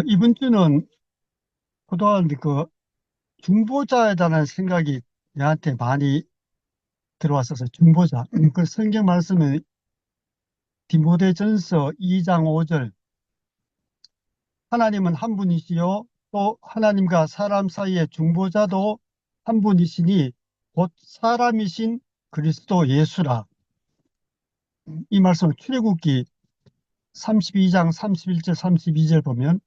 이번 주는 그동안 중보자에 대한 생각이 내한테 많이 들어왔어서, 중보자. 그 성경 말씀은 디모데전서 2장 5절, 하나님은 한 분이시요 또 하나님과 사람 사이의 중보자도 한 분이시니 곧 사람이신 그리스도 예수라. 이 말씀을 출애굽기 32장 31절 32절 보면,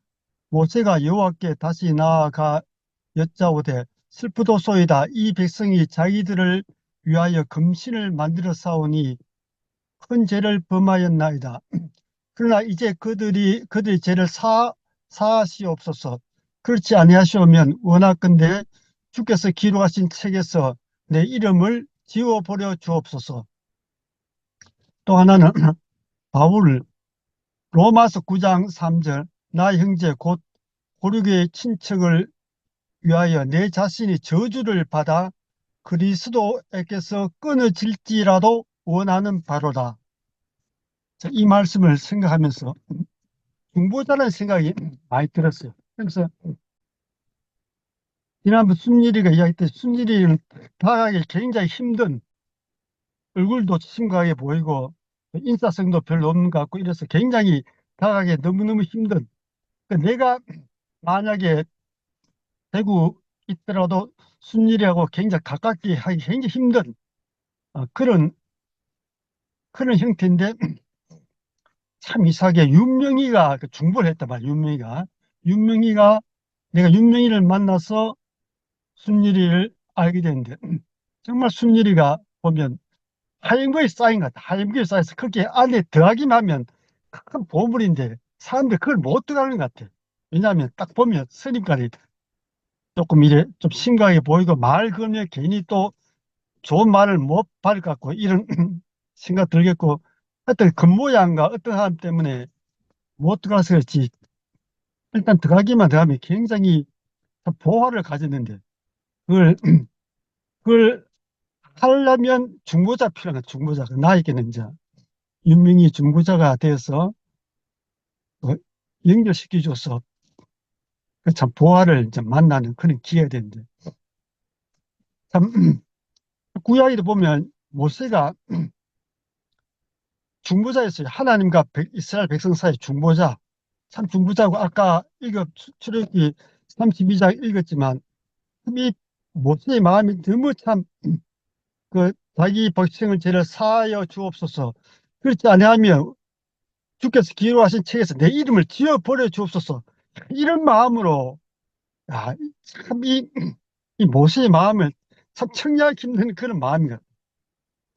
모세가 여호와께 다시 나아가 여짜오되 슬프도소이다. 이 백성이 자기들을 위하여 금신을 만들어 싸우니 큰 죄를 범하였나이다. 그러나 이제 그들의 죄를 사하시옵소서. 그렇지 아니하시오면 원하건대 주께서 기록하신 책에서 내 이름을 지워버려 주옵소서. 또 하나는 바울 로마서 9장 3절, 나 형제 곧 고르게의 친척을 위하여 내 자신이 저주를 받아 그리스도에게서 끊어질지라도 원하는 바로다. 자, 이 말씀을 생각하면서 중보자라는 생각이 많이 들었어요. 그래서 지난번 순일이가 이야기했듯이, 순일이는 다가가기 굉장히 힘든, 얼굴도 심각하게 보이고 인사성도 별로 없는 것 같고 이래서 굉장히 다가가기 너무너무 힘든, 그러니까 내가 만약에 대구 있더라도 순일이하고 굉장히 가깝게 하기 굉장히 힘든 그런 형태인데, 참 이상하게 윤명희가 중보를 했단 말이야. 윤명희가 내가 윤명희를 만나서 순일이를 알게 됐는데, 정말 순일이가 보면 하얀 거에 쌓인 것 같아. 하얀 거에 쌓여서 거기에 안에 더하기만 하면 큰 보물인데 사람들이 그걸 못 들어가는 것 같아. 왜냐하면 딱 보면 선입관이 조금 이래 좀 심각하게 보이고, 말 걸면 괜히 또 좋은 말을 못 받을 것 같고 이런 생각 들겠고, 하여튼 겉모양과 어떤 사람 때문에 못 들어가서 그렇지, 일단 들어가기만 들어가면 굉장히 보화를 가졌는데, 그걸 그걸 하려면 중보자 필요한 거야. 중보자가 나에게는 이제 윤명이 중보자가 되어서 어, 연결시켜줘서 그참 보화를 이제 만나는 그런 기회가 되는데, 참 구약에도 보면 모세가 중보자였어요. 하나님과 이스라엘 백성 사이 중보자. 참 중보자고, 아까 출애굽기 32장 읽었지만 이 모세의 마음이 너무 참 자기 백성을 죄를 사하여 주옵소서. 그렇지 아니하면 주께서 기록하신 책에서 내 이름을 지워버려 주옵소서. 이런 마음으로, 참 이 모세의 마음을 참 청량하기 힘든 그런 마음이야.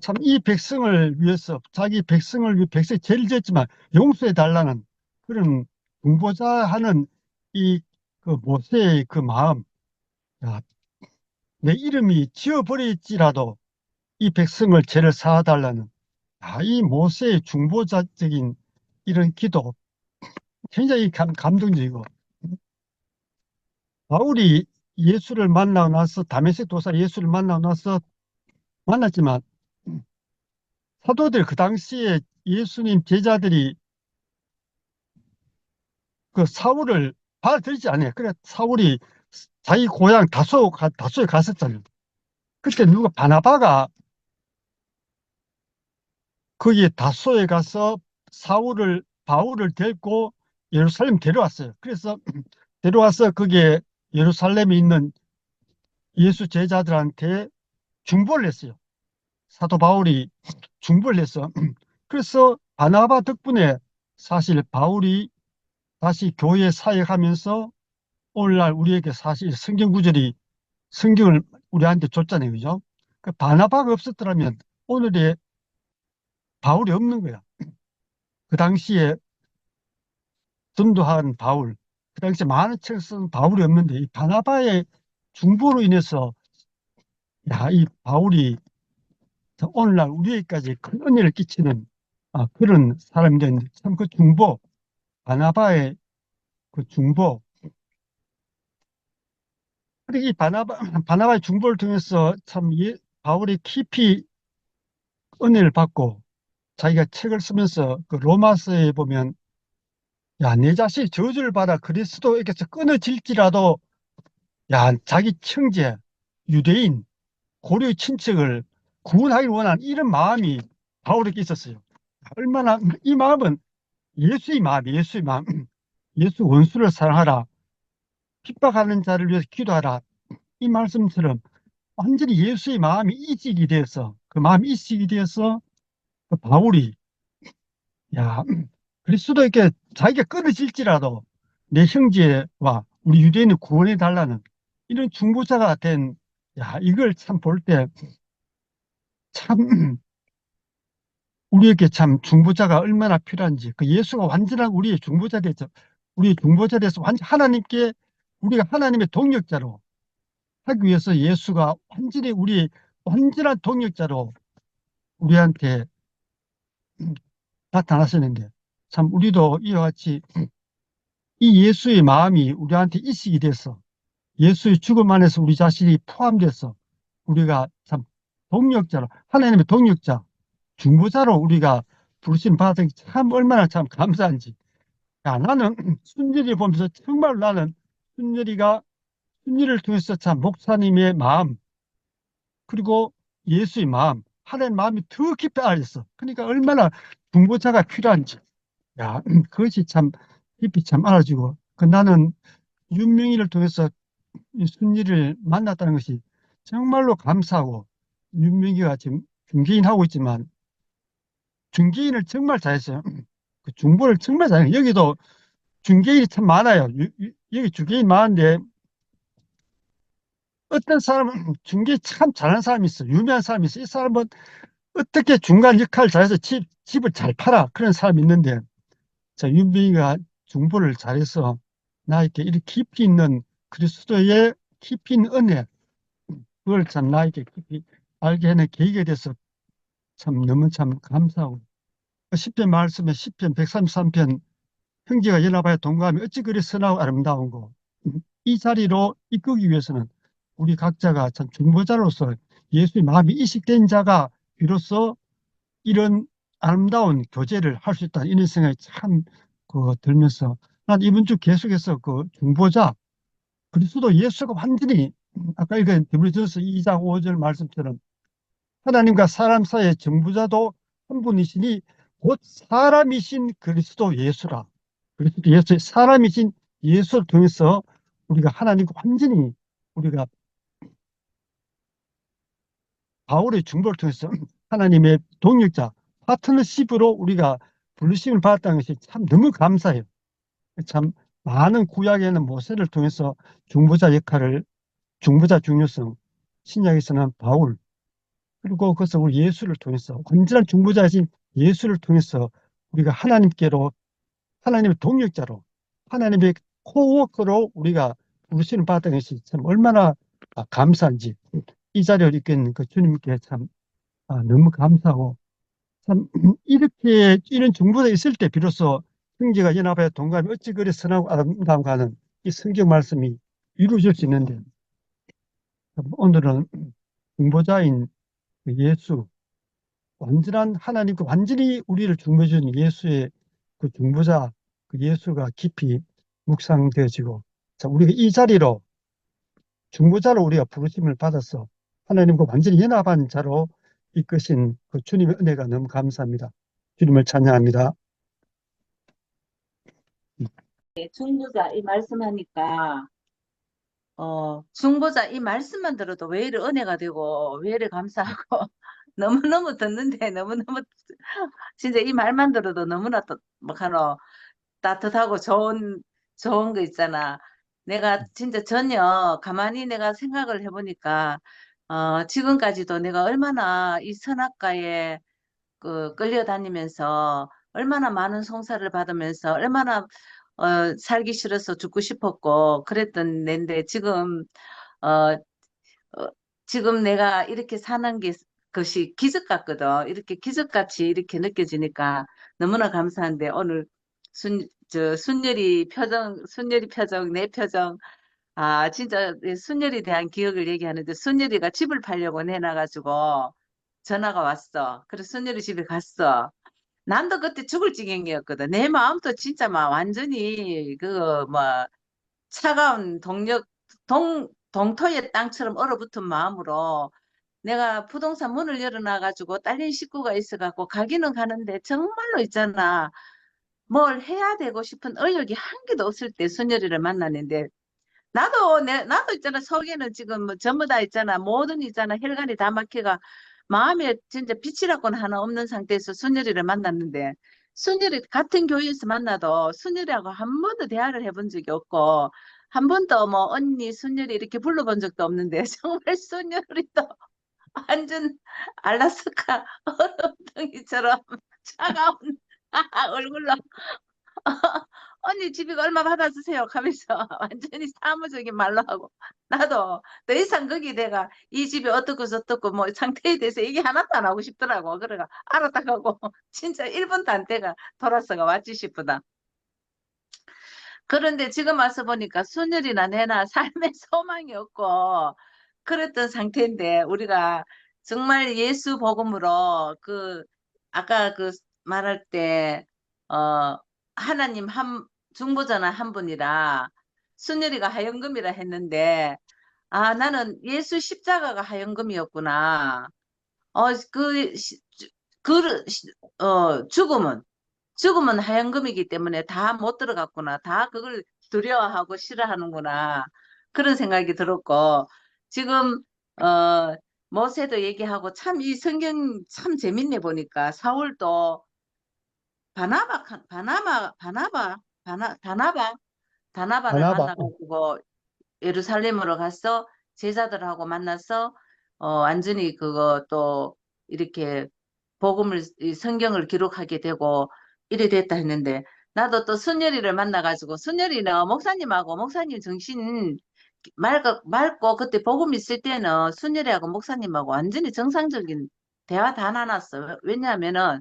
참 이 백성을 위해서, 자기 백성을 위해 백성이 죄를 지었지만 용서해 달라는 그런 중보자 하는 이 모세의 그 마음. 야, 내 이름이 지워버릴지라도 이 백성을 죄를 사하달라는, 이 모세의 중보자적인 이런 기도, 굉장히 감동적이고, 바울이 예수를 만나고 나서, 다메섹 도사 예수를 만나고 나서 만났지만, 사도들 그 당시에 예수님 제자들이 그 사울을 받아들이지 않아요. 그래 사울이 자기 고향 다소에 갔었잖아요. 그때 누가 바나바가 거기에 다소에 가서 바울을 데리고 예루살렘 데려왔어요. 그래서 데려와서 거기에 예루살렘에 있는 예수 제자들한테 중보를 했어요. 사도 바울이 중보를 했어. 그래서 바나바 덕분에 사실 바울이 다시 교회 사역하면서 오늘날 우리에게 사실 성경을 우리한테 줬잖아요. 그죠? 그 바나바가 없었더라면 오늘의 바울이 없는 거야. 그 당시에 전도한 바울, 그 당시에 많은 책을 쓴 바울이 없는데, 이 바나바의 중보로 인해서 이 바울이 오늘날 우리에게까지 큰 은혜를 끼치는 그런 사람이 됐는데, 참 그 중보, 바나바의 그 중보, 그리고 이 바나바의 중보를 통해서 참 바울이 깊이 은혜를 받고, 자기가 책을 쓰면서 그 로마서에 보면 야, 내 자신이 저주를 받아 그리스도에게서 끊어질지라도, 야, 자기 형제, 유대인, 고려의 친척을 구원하기 원한 이런 마음이 바울에게 있었어요. 얼마나, 이 마음은 예수의 마음이 예수의 마음. 예수 원수를 사랑하라. 핍박하는 자를 위해서 기도하라. 이 말씀처럼 완전히 예수의 마음이 이식이 되어서, 그 마음이 이식이 되어서 그 바울이, 야, 그리스도에게 자기가 끊어질지라도 내 형제와 우리 유대인을 구원해 달라는 이런 중보자가 된, 야, 이걸 참 볼 때 참 우리에게 참 중보자가 얼마나 필요한지, 그 예수가 완전한 우리의 중보자 되죠. 우리의 중보자 돼서 완전 하나님께, 우리가 하나님의 동역자로 하기 위해서 예수가 완전히 우리 완전한 동역자로 우리한테 나타나시는데, 참 우리도 이와 같이 이 예수의 마음이 우리한테 인식이 돼서 예수의 죽음 안에서 우리 자신이 포함돼서 우리가 참 동역자로, 하나님의 동역자, 중보자로 우리가 부르심 받은 게 참 얼마나 참 감사한지. 야, 나는 순절이 보면서 정말 나는 순절이가, 순절을 통해서 참 목사님의 마음, 그리고 예수의 마음, 하나님의 마음이 더 깊이 알았어. 그러니까 얼마나 중보자가 필요한지. 야, 그것이 참 깊이 참 알아지고. 그 나는 윤명이를 통해서 이 순리를 만났다는 것이 정말로 감사하고, 윤명이가 지금 중개인 하고 있지만 중개인을 정말 잘했어요. 그 중보를 정말 잘해요. 여기도 중개인이 참 많아요. 여기 중개인 많은데 어떤 사람은 중개 참 잘하는 사람이 있어. 유명한 사람이 있어. 이 사람은 어떻게 중간 역할을 잘해서 집을 잘 팔아. 그런 사람이 있는데, 자, 윤병이가 중보를 잘해서 나에게 이렇게 깊이 있는 그리스도의 깊이 있는 은혜, 그걸 참 나에게 깊이 알게 하는 계기가 돼서 참 너무 참 감사하고. 시편 말씀에 시편 133편, 형제가 연합하여 동거하면 어찌 그리 선하고 아름다운 거. 이 자리로 이끌기 위해서는 우리 각자가 참 중보자로서 예수의 마음이 이식된 자가 비로소 이런 아름다운 교제를 할 수 있다, 이런 생각이 참 들면서, 난 이번 주 계속해서 그 중보자 그리스도 예수가 완전히, 아까 읽은 디모데전서 2장 5절 말씀처럼 하나님과 사람 사이의 중보자도 한 분이시니 곧 사람이신 그리스도 예수라. 그리스도 예수의 사람이신 예수를 통해서 우리가 하나님과 완전히, 우리가 바울의 중보를 통해서 하나님의 동역자, 파트너십으로 우리가 부르심을 받았다는 것이 참 너무 감사해요. 참 많은 구약에는 모세를 통해서 중보자 역할을, 중보자 중요성, 신약에서는 바울, 그리고 그것을 우리 예수를 통해서 완전한 중보자이신 예수를 통해서 우리가 하나님께로, 하나님의 동역자로, 하나님의 코워커로 우리가 부르심을 받았다는 것이 참 얼마나 감사한지, 이 자리를 이끈 그 주님께 참 너무 감사하고, 참 이렇게 이런 중보가 있을 때 비로소 형제가 연합하여 동감이 어찌 그리 선하고 아름다운가 하는 이 성경 말씀이 이루어질 수 있는데, 오늘은 중보자인 그 예수, 완전한 하나님과 완전히 우리를 중보해 주는 예수의 그 중보자, 그 예수가 깊이 묵상되어지고, 자, 우리가 이 자리로 중보자로 우리가 부르심을 받아서 하나님과 완전히 연합한 자로 이끄신 그 주님의 은혜가 너무 감사합니다. 주님을 찬양합니다. 중보자 이 말씀하니까 중보자 이 말씀만 들어도 왜 이리 은혜가 되고 왜 이리 감사하고 너무너무 듣는데 너무너무 진짜 이 말만 들어도 너무나 막 하노 따뜻하고 좋은 거 있잖아. 내가 진짜 전혀 가만히 내가 생각을 해보니까 지금까지도 내가 얼마나 이 선악과에 끌려다니면서 얼마나 많은 송사를 받으면서 얼마나 살기 싫어서 죽고 싶었고 그랬던 낸데 어, 어, 지금 내가 이렇게 사는 게 것이 기적 같거든. 이렇게 기적같이 이렇게 느껴지니까 너무나 감사한데 오늘 순열이 표정, 내 표정, 진짜 순열이 대한 기억을 얘기하는데 순열이가 집을 팔려고 내놔가지고 전화가 왔어. 그래서 순열이 집에 갔어. 난도 그때 죽을 지경이었거든. 내 마음도 진짜 막 완전히 그 뭐 차가운 동토의 땅처럼 얼어붙은 마음으로 내가 부동산 문을 열어놔가지고 딸린 식구가 있어갖고 가기는 가는데 정말로 있잖아. 뭘 해야 되고 싶은 의욕이 한 개도 없을 때 순열이를 만났는데 나도 있잖아. 속에는 지금 뭐 전부 다 있잖아. 모든 있잖아. 혈관이 다 막혀가 마음에 진짜 빛이라고는 하나 없는 상태에서 순열이를 만났는데 순열이 같은 교회에서 만나도 순열이하고 한 번도 대화를 해본 적이 없고 한 번도 뭐 언니 순열이 이렇게 불러본 적도 없는데 정말 순열이도 완전 알라스카 얼음덩이처럼 차가운 얼굴로 언니 집이가 얼마 받아주세요 하면서 완전히 사무적인 말로 하고 나도 더 이상 거기 내가 이 집이 어떻고 저떻고 뭐 상태에 대해서 얘기 하나도 안 하고 싶더라고. 그래가 알았다 하고 진짜 1분도 안 돼가 돌아서가 왔지 싶다. 그런데 지금 와서 보니까 순열이나 내나 삶의 소망이 없고 그랬던 상태인데 우리가 정말 예수 복음으로 그 아까 그 말할 때 하나님 한 중보자나 한 분이라 순열이가 하연금이라 했는데 아 나는 예수 십자가가 하연금이었구나. 그 죽음은 하연금이기 때문에 다 못 들어갔구나. 다 그걸 두려워하고 싫어하는구나. 그런 생각이 들었고, 지금, 모세도 얘기하고 참 이 성경 참 재밌네 보니까 사울도 다나바, 다나바를 바나바. 만나가지고 예루살렘으로 가서 제자들하고 만나서 완전히 그거 또 이렇게 복음을 이 성경을 기록하게 되고 이래 됐다 했는데 나도 또 순열이를 만나가지고 순열이는 목사님하고 목사님 정신 맑고 그때 복음 있을 때는 순열이하고 목사님하고 완전히 정상적인 대화 다 나눴어. 왜냐하면은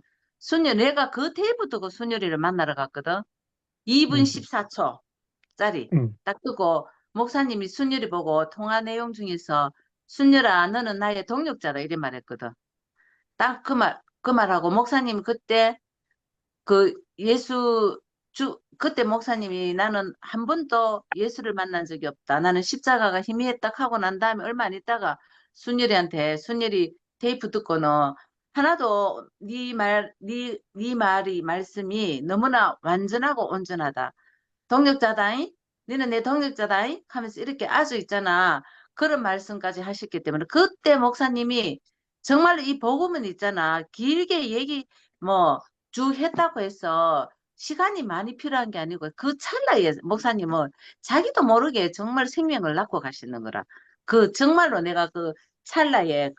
내가 그 테이프 두고 순열이를 만나러 갔거든. 2분 음, 14초짜리 음. 딱 뜨고 목사님이 순열이 보고 통화 내용 중에서 순열아 너는 나의 동력자다 이래 말했거든. 딱 그 말하고 목사님 그때 그 그때 목사님이 나는 한 번도 예수를 만난 적이 없다. 나는 십자가가 희미했다 하고 난 다음에 얼마 안 있다가 순열이 테이프 듣고는 하나도 네 말이 말씀이 너무나 완전하고 온전하다. 동력자다잉? 너는 내 동력자다잉? 하면서 이렇게 아주 있잖아. 그런 말씀까지 하셨기 때문에 그때 목사님이 정말 이 복음은 있잖아. 길게 얘기 뭐 쭉 했다고 해서 시간이 많이 필요한 게 아니고 그 찰나에 목사님은 자기도 모르게 정말 생명을 낳고 가시는 거라. 그 정말로 내가 그 찰나에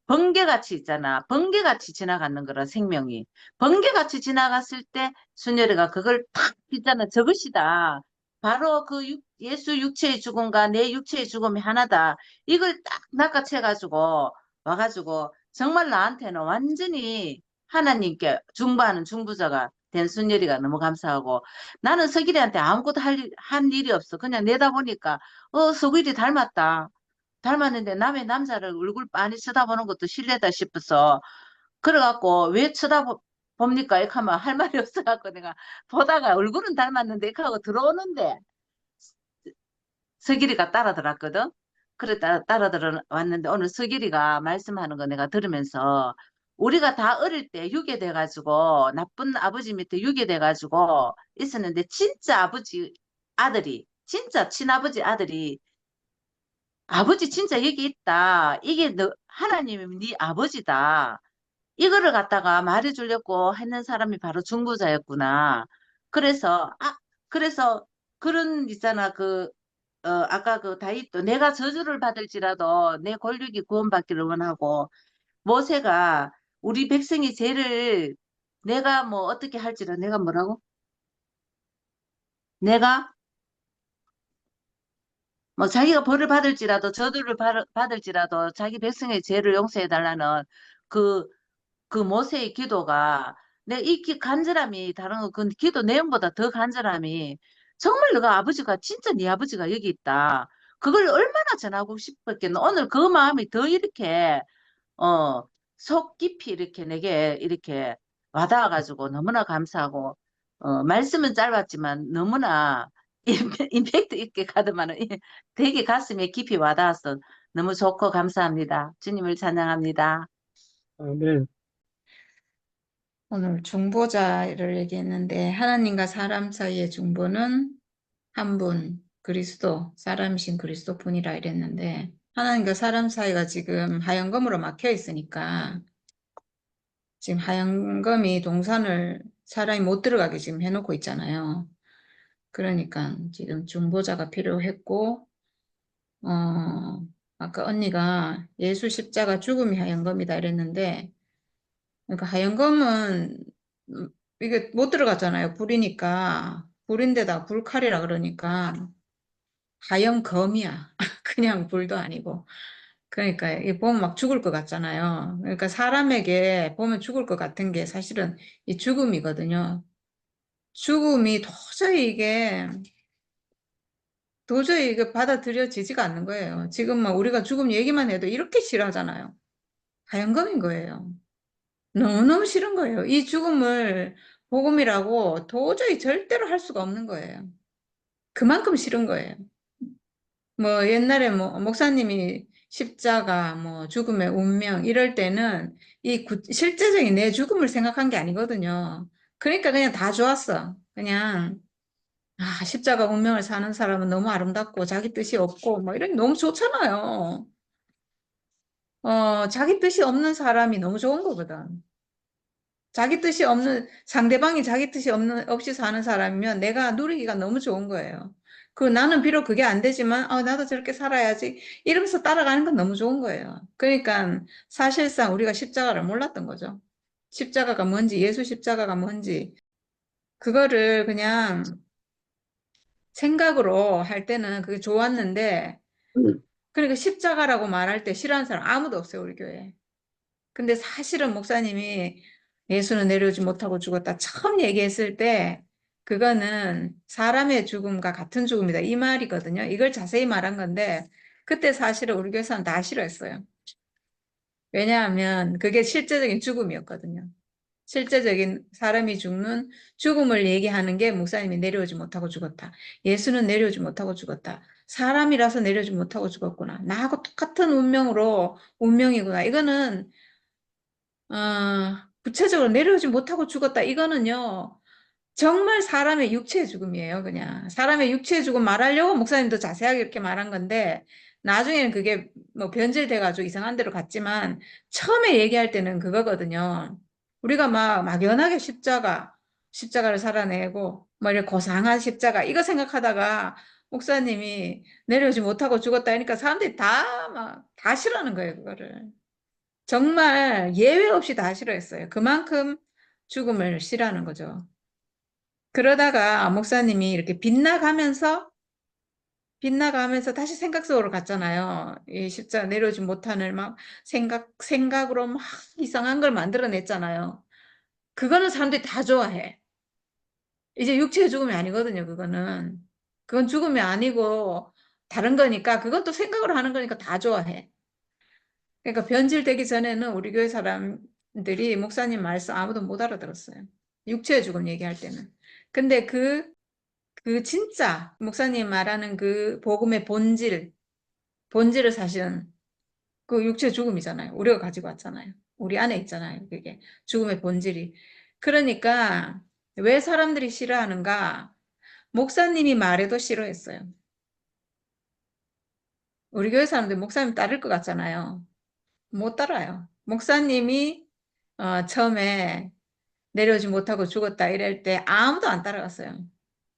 번개같이 있잖아. 번개같이 지나가는 거라 생명이. 번개같이 지나갔을 때 순열이가 그걸 탁 있잖아. 저것이다. 바로 예수 육체의 죽음과 내 육체의 죽음이 하나다. 이걸 딱 낚아채가지고 와가지고 정말 나한테는 완전히 하나님께 중보하는 중부자가 된 순열이가 너무 감사하고 나는 서길이한테 아무것도 한 일이 없어. 그냥 내다보니까 서길이 닮았다. 닮았는데 남의 남자를 얼굴 빤히 쳐다보는 것도 실례다 싶어서 그래갖고 왜 쳐다봅니까? 이렇게 하면 할 말이 없어갖고 내가 보다가 얼굴은 닮았는데 이렇게 하고 들어오는데 서길이가 따라들었거든. 그래 따라들어왔는데 오늘 서길이가 말씀하는 거 내가 들으면서 우리가 다 어릴 때 유괴돼가지고 나쁜 아버지 밑에 유괴돼가지고 있었는데 진짜 아버지 아들이 진짜 친아버지 아들이 아버지 진짜 여기 있다. 이게 너 하나님이 네 아버지다. 이거를 갖다가 말해주려고 했는 사람이 바로 중보자였구나. 그래서, 그래서 그런 있잖아. 아까 그 다윗도 내가 저주를 받을지라도 내 권력이 구원받기를 원하고 모세가 우리 백성이 죄를 내가 뭐 어떻게 할지라 내가 뭐라고? 내가 뭐 자기가 벌을 받을지라도 저주를 받을지라도 자기 백성의 죄를 용서해 달라는 그 그 모세의 기도가 내 이 간절함이 다른 그 기도 내용보다 더 간절함이 정말 너가 아버지가 진짜 네 아버지가 여기 있다. 그걸 얼마나 전하고 싶었겠노. 오늘 그 마음이 더 이렇게 어, 속 깊이 이렇게 내게 이렇게 와닿아가지고 너무나 감사하고, 말씀은 짧았지만 너무나 임팩트 있게 가더만은 되게 가슴에 깊이 와닿았어. 너무 좋고 감사합니다. 주님을 찬양합니다. 아멘. 오늘 중보자를 얘기했는데 하나님과 사람 사이의 중보는 한 분, 그리스도, 사람이신 그리스도뿐이라 이랬는데 하나님과 사람 사이가 지금 하얀검으로 막혀 있으니까 지금 하얀검이 동산을 사람이 못 들어가게 지금 해놓고 있잖아요. 그러니까 지금 중보자가 필요했고 아까 언니가 예수 십자가 죽음이 하얀검이다 이랬는데 그러니까 하얀검은 이게 못 들어갔잖아요. 불이니까. 불인데다 불칼이라 그러니까 하얀검이야. 그냥 불도 아니고. 그러니까 이게 보면 막 죽을 것 같잖아요. 그러니까 사람에게 보면 죽을 것 같은 게 사실은 이 죽음이거든요. 죽음이 도저히 이게 받아들여지지가 않는 거예요. 지금 막 우리가 죽음 얘기만 해도 이렇게 싫어하잖아요. 하얀검인 거예요. 너무너무 싫은 거예요. 이 죽음을 복음이라고 도저히 절대로 할 수가 없는 거예요. 그만큼 싫은 거예요. 뭐 옛날에 뭐 목사님이 십자가, 뭐 죽음의 운명 이럴 때는 실제적인 내 죽음을 생각한 게 아니거든요. 그러니까 그냥 다 좋았어. 그냥 십자가 운명을 사는 사람은 너무 아름답고 자기 뜻이 없고 뭐 이런 게 너무 좋잖아요. 자기 뜻이 없는 사람이 너무 좋은 거거든. 상대방이 자기 뜻이 없이 사는 사람이면 내가 누리기가 너무 좋은 거예요. 나는 비록 그게 안 되지만, 나도 저렇게 살아야지. 이러면서 따라가는 건 너무 좋은 거예요. 그러니까 사실상 우리가 십자가를 몰랐던 거죠. 십자가가 뭔지, 예수 십자가가 뭔지, 그거를 그냥 생각으로 할 때는 그게 좋았는데, 그러니까 십자가라고 말할 때 싫어하는 사람 아무도 없어요, 우리 교회에. 근데 사실은 목사님이 예수는 내려오지 못하고 죽었다 처음 얘기했을 때 그거는 사람의 죽음과 같은 죽음이다 이 말이거든요. 이걸 자세히 말한 건데 그때 사실은 우리 교회에서는 다 싫어했어요. 왜냐하면 그게 실제적인 죽음이었거든요. 실제적인 사람이 죽는 죽음을 얘기하는 게 목사님이 내려오지 못하고 죽었다. 예수는 내려오지 못하고 죽었다. 사람이라서 내려오지 못하고 죽었구나. 나하고 똑같은 운명이구나. 이거는 구체적으로 내려오지 못하고 죽었다. 이거는요, 정말 사람의 육체의 죽음이에요, 그냥. 사람의 육체의 죽음 말하려고 목사님도 자세하게 이렇게 말한 건데, 나중에는 그게 뭐 변질돼가지고 이상한 데로 갔지만, 처음에 얘기할 때는 그거거든요. 우리가 막 막연하게 십자가를 살아내고, 뭐 이렇게 고상한 십자가, 이거 생각하다가, 목사님이 내려오지 못하고 죽었다 하니까 사람들이 다 싫어하는 거예요, 그거를. 정말 예외 없이 다 싫어했어요. 그만큼 죽음을 싫어하는 거죠. 그러다가 목사님이 이렇게 빗나가면서 다시 생각 속으로 갔잖아요. 이 십자가 내려오지 못하는 막 생각으로 막 이상한 걸 만들어냈잖아요. 그거는 사람들이 다 좋아해. 이제 육체의 죽음이 아니거든요, 그거는. 그건 죽음이 아니고 다른 거니까, 그건 또 생각으로 하는 거니까 다 좋아해. 그러니까 변질되기 전에는 우리 교회 사람들이 목사님 말씀 아무도 못 알아들었어요. 육체의 죽음 얘기할 때는. 근데 그 진짜 목사님 말하는 그 복음의 본질을 사실은 그 육체의 죽음이잖아요. 우리가 가지고 왔잖아요. 우리 안에 있잖아요. 그게 죽음의 본질이. 그러니까 왜 사람들이 싫어하는가? 목사님이 말해도 싫어했어요. 우리 교회 사람들 목사님 따를 것 같잖아요. 못 따라요. 목사님이 처음에 내려오지 못하고 죽었다 이럴 때 아무도 안 따라갔어요.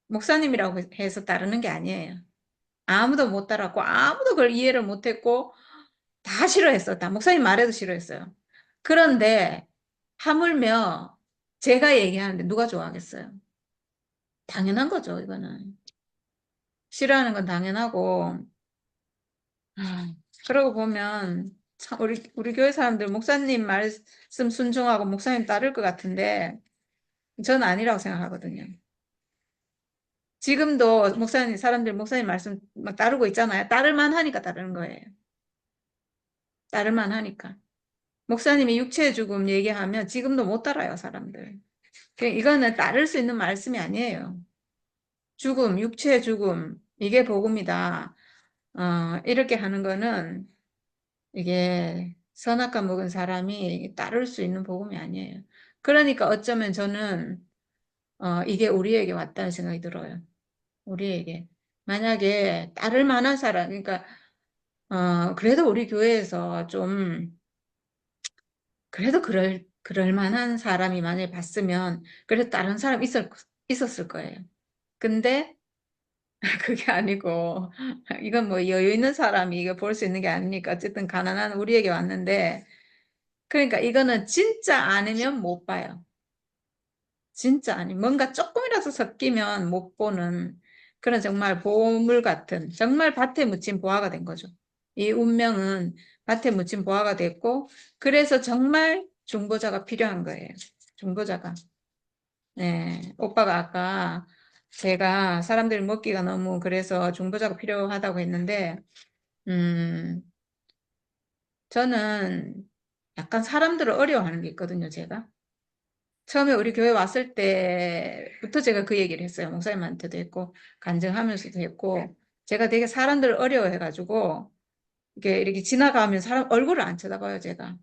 목사님이라고 해서 따르는 게 아니에요. 아무도 못 따랐고 아무도 그걸 이해를 못했고 다 싫어했어. 다 목사님 말해도 싫어했어요. 그런데 하물며 제가 얘기하는데 누가 좋아하겠어요? 당연한 거죠, 이거는. 싫어하는 건 당연하고 그러고 보면 참 우리 교회 사람들 목사님 말씀 순종하고 목사님 따를 것 같은데 전 아니라고 생각하거든요. 지금도 사람들 목사님 말씀 막 따르고 있잖아요. 따를만 하니까 따르는 거예요. 따를만 하니까. 목사님이 육체의 죽음 얘기하면 지금도 못 따라요, 사람들. 이거는 따를 수 있는 말씀이 아니에요. 죽음, 육체의 죽음, 이게 복음이다. 이렇게 하는 거는 이게 선악과 먹은 사람이 따를 수 있는 복음이 아니에요. 그러니까 어쩌면 저는 이게 우리에게 왔다는 생각이 들어요. 우리에게. 만약에 따를 만한 사람, 그러니까 그래도 우리 교회에서 좀 그래도 그럴 만한 사람이 만약에 봤으면 그래도 다른 사람 있었을 거예요. 근데 그게 아니고 이건 뭐 여유 있는 사람이 이거 볼 수 있는 게 아니니까 어쨌든 가난한 우리에게 왔는데, 그러니까 이거는 진짜 아니면 못 봐요. 진짜 아니 뭔가 조금이라도 섞이면 못 보는 그런 정말 보물 같은, 정말 밭에 묻힌 보화가 된 거죠. 이 운명은 밭에 묻힌 보화가 됐고, 그래서 정말 중보자가 필요한 거예요. 중보자가. 네, 오빠가 아까 제가 사람들이 먹기가 너무 그래서 중보자가 필요하다고 했는데, 음, 저는 약간 사람들을 어려워하는 게 있거든요, 제가. 처음에 우리 교회 왔을 때부터 제가 그 얘기를 했어요. 목사님한테도 했고, 간증하면서도 했고, 제가 되게 사람들을 어려워해가지고, 이렇게 지나가면 사람 얼굴을 안 쳐다봐요, 제가.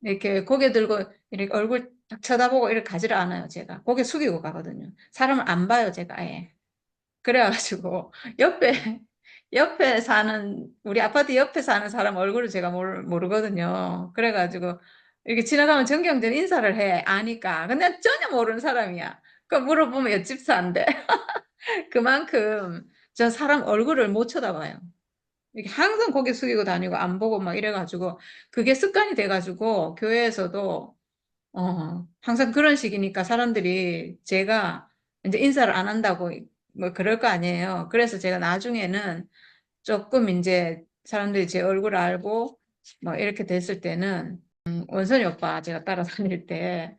이렇게 고개 들고, 이렇게 얼굴 딱 쳐다보고 이렇게 가지를 않아요, 제가. 고개 숙이고 가거든요. 사람을 안 봐요, 제가 아예. 그래가지고, 옆에 사는, 우리 아파트 옆에 사는 사람 얼굴을 제가 모르거든요. 그래가지고, 이렇게 지나가면 정경전 인사를 해, 아니까. 근데 전혀 모르는 사람이야. 그 물어보면 옆집 사는데. 그만큼 저 사람 얼굴을 못 쳐다봐요. 이렇게 항상 고개 숙이고 다니고 안 보고 막 이래가지고, 그게 습관이 돼가지고, 교회에서도, 항상 그런 식이니까 사람들이 제가 이제 인사를 안 한다고 뭐 그럴 거 아니에요. 그래서 제가 나중에는 조금 이제 사람들이 제 얼굴을 알고 뭐 이렇게 됐을 때는 원선이 오빠 제가 따라다닐 때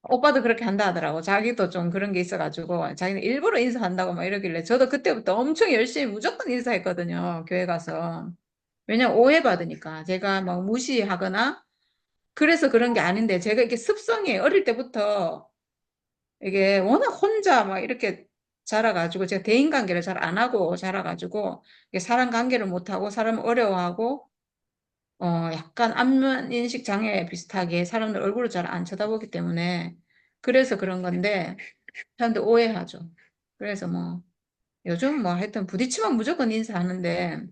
오빠도 그렇게 한다 하더라고. 자기도 좀 그런 게 있어가지고 자기는 일부러 인사한다고 막 이러길래 저도 그때부터 엄청 열심히 무조건 인사했거든요. 교회 가서. 왜냐면 오해받으니까 제가 막 무시하거나 그래서 그런 게 아닌데 제가 이렇게 습성이 어릴 때부터 이게 워낙 혼자 막 이렇게 자라가지고 제가 대인관계를 잘 안 하고 자라가지고 이게 사람 관계를 못하고 사람 어려워하고 약간 안면인식 장애 비슷하게 사람들 얼굴을 잘 안 쳐다보기 때문에 그래서 그런 건데 사람들 오해하죠. 그래서 뭐 요즘 뭐 하여튼 부딪히면 무조건 인사하는데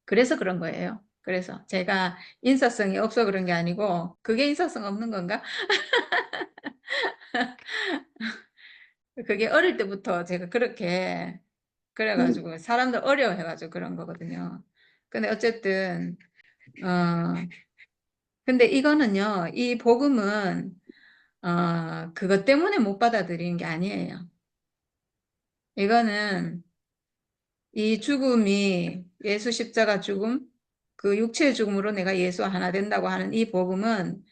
그래서 그런 거예요. 그래서 제가 인사성이 없어 그런 게 아니고 그게 인사성 없는 건가? 그게 어릴 때부터 제가 그렇게 그래가지고 사람들 어려워해가지고 그런 거거든요. 근데 어쨌든 어 근데 이거는요, 이 복음은 그것 때문에 못 받아들이는 게 아니에요. 이거는 이 죽음이 예수 십자가 죽음, 그 육체의 죽음으로 내가 예수와 하나 된다고 하는 이 복음은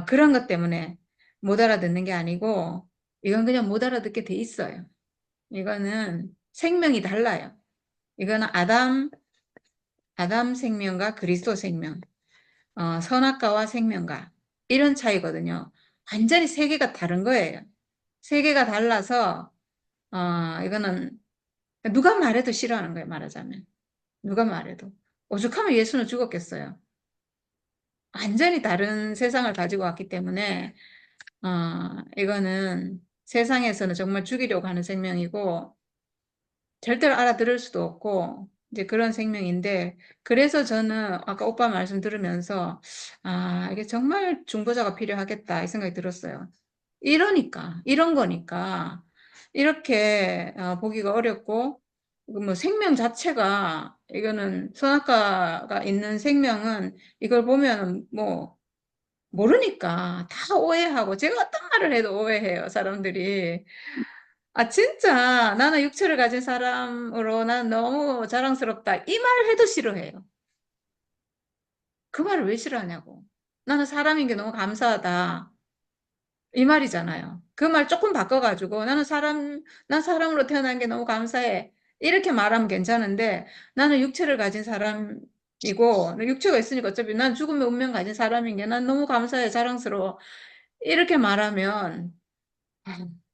그런 것 때문에 못 알아듣는 게 아니고 이건 그냥 못 알아듣게 돼 있어요. 이거는 생명이 달라요. 이거는 아담 생명과 그리스도 생명, 선악과와 생명과 이런 차이거든요. 완전히 세계가 다른 거예요. 세계가 달라서 이거는 누가 말해도 싫어하는 거예요. 말하자면 누가 말해도 오죽하면 예수는 죽었겠어요. 완전히 다른 세상을 가지고 왔기 때문에 이거는 세상에서는 정말 죽이려고 하는 생명이고 절대로 알아들을 수도 없고 이제 그런 생명인데, 그래서 저는 아까 오빠 말씀 들으면서 이게 정말 중보자가 필요하겠다 이 생각이 들었어요. 이런 거니까 이렇게 보기가 어렵고 뭐 생명 자체가 이거는 선악과가 있는 생명은 이걸 보면 뭐 모르니까 다 오해하고 제가 어떤 말을 해도 오해해요 사람들이. 진짜 나는 육체를 가진 사람으로 난 너무 자랑스럽다 이 말 해도 싫어해요. 그 말을 왜 싫어하냐고. 나는 사람인 게 너무 감사하다 이 말이잖아요. 그 말 조금 바꿔가지고 난 사람으로 태어난 게 너무 감사해 이렇게 말하면 괜찮은데, 나는 육체를 가진 사람 이고 육체가 있으니까 어차피 난 죽음의 운명 가진 사람인 게 난 너무 감사해 자랑스러워 이렇게 말하면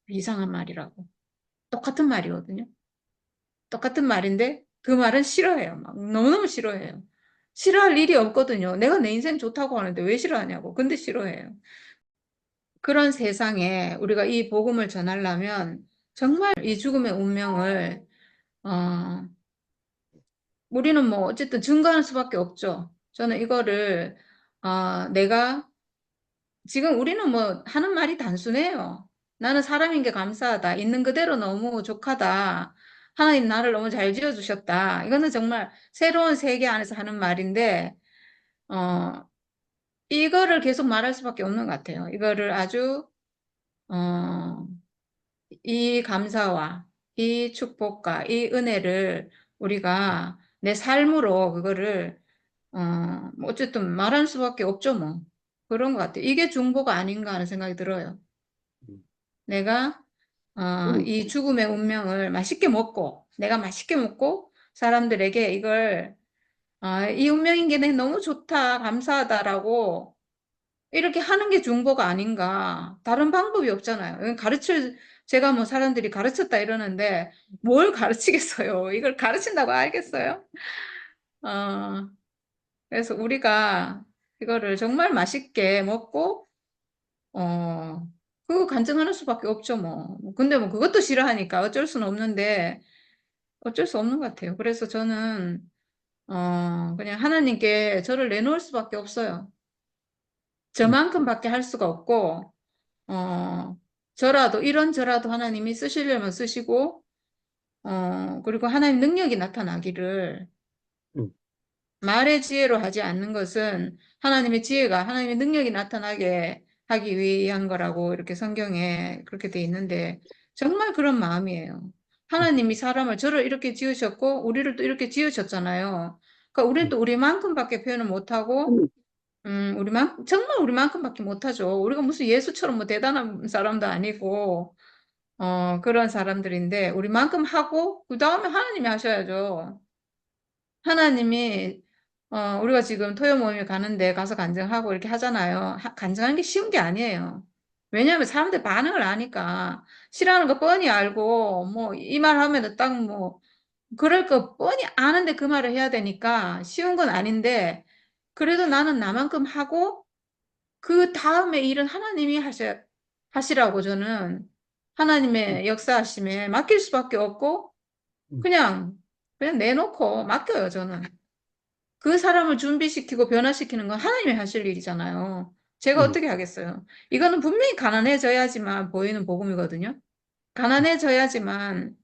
이상한 말이라고 똑같은 말이거든요. 똑같은 말인데 그 말은 싫어해요. 막 너무너무 싫어해요. 싫어할 일이 없거든요. 내가 내 인생 좋다고 하는데 왜 싫어하냐고. 근데 싫어해요. 그런 세상에 우리가 이 복음을 전하려면 정말 이 죽음의 운명을 어, 우리는 뭐 어쨌든 증거할 수밖에 없죠. 저는 이거를 내가 지금 우리는 뭐 하는 말이 단순해요. 나는 사람인 게 감사하다. 있는 그대로 너무 족하다. 하나님 나를 너무 잘 지어주셨다. 이거는 정말 새로운 세계 안에서 하는 말인데 어, 이거를 계속 말할 수밖에 없는 것 같아요. 이거를 아주 어, 이 감사와 이 축복과 이 은혜를 우리가 내 삶으로 그거를 뭐 어쨌든 말할 수밖에 없죠, 뭐. 그런 것 같아요. 이게 중보가 아닌가 하는 생각이 들어요. 내가 이 죽음의 운명을 맛있게 먹고 내가 맛있게 먹고 사람들에게 이걸 이 운명인 게 내 너무 좋다, 감사하다라고 이렇게 하는 게 중보가 아닌가. 다른 방법이 없잖아요. 제가 뭐 사람들이 가르쳤다 이러는데 뭘 가르치겠어요? 이걸 가르친다고 알겠어요? 어, 그래서 우리가 이거를 정말 맛있게 먹고, 그거 간증하는 수밖에 없죠, 뭐. 근데 뭐 그것도 싫어하니까 어쩔 수는 없는데, 어쩔 수 없는 것 같아요. 그래서 저는, 그냥 하나님께 저를 내놓을 수밖에 없어요. 저만큼밖에 할 수가 없고, 어, 이런저라도 하나님이 쓰시려면 쓰시고, 그리고 하나님 능력이 나타나기를 말의 지혜로 하지 않는 것은 하나님의 능력이 나타나게 하기 위한 거라고 이렇게 성경에 그렇게 돼 있는데 정말 그런 마음이에요. 하나님이 저를 이렇게 지으셨고 우리를 또 이렇게 지으셨잖아요. 그러니까 우리는 또 우리만큼밖에 표현을 못하고 정말 우리만큼밖에 못하죠. 우리가 무슨 예수처럼 뭐 대단한 사람도 아니고 그런 사람들인데 우리만큼 하고 그 다음에 하나님이 하셔야죠. 하나님이 우리가 지금 토요 모임에 가는데 가서 간증하고 이렇게 하잖아요. 간증하는 게 쉬운 게 아니에요. 왜냐하면 사람들 반응을 아니까 싫어하는 거 뻔히 알고 뭐 이 말 하면은 딱 뭐 그럴 거 뻔히 아는데 그 말을 해야 되니까 쉬운 건 아닌데 그래도 나는 나만큼 하고 그 다음에 일은 하나님이 하시라고 저는 하나님의 역사하심에 맡길 수밖에 없고 그냥 내놓고 맡겨요 저는. 그 사람을 준비시키고 변화시키는 건 하나님이 하실 일이잖아요. 제가 어떻게 하겠어요? 이거는 분명히 가난해져야지만 보이는 복음이거든요. 가난해져야지만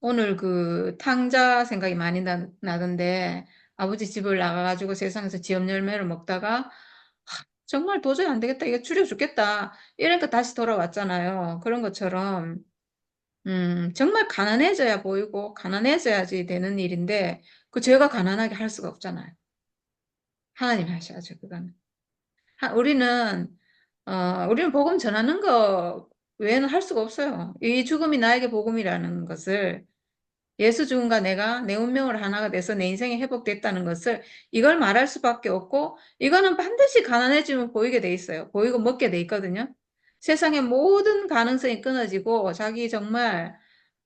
오늘 그 탕자 생각이 많이 나던데 아버지 집을 나가가지고 세상에서 지업 열매를 먹다가 정말 도저히 안 되겠다. 이거 줄여 죽겠다. 이러니까 다시 돌아왔잖아요. 그런 것처럼 정말 가난해져야 보이고 가난해져야지 되는 일인데 그 제가 가난하게 할 수가 없잖아요. 하나님 하셔야죠, 그거는. 우리는 우리는 복음 전하는 거 외에는 할 수가 없어요. 이 죽음이 나에게 복음이라는 것을 예수 죽음과 내가 내 운명을 하나가 돼서 내 인생이 회복됐다는 것을 이걸 말할 수밖에 없고 이거는 반드시 가난해지면 보이게 돼 있어요. 보이고 먹게 돼 있거든요. 세상의 모든 가능성이 끊어지고 자기 정말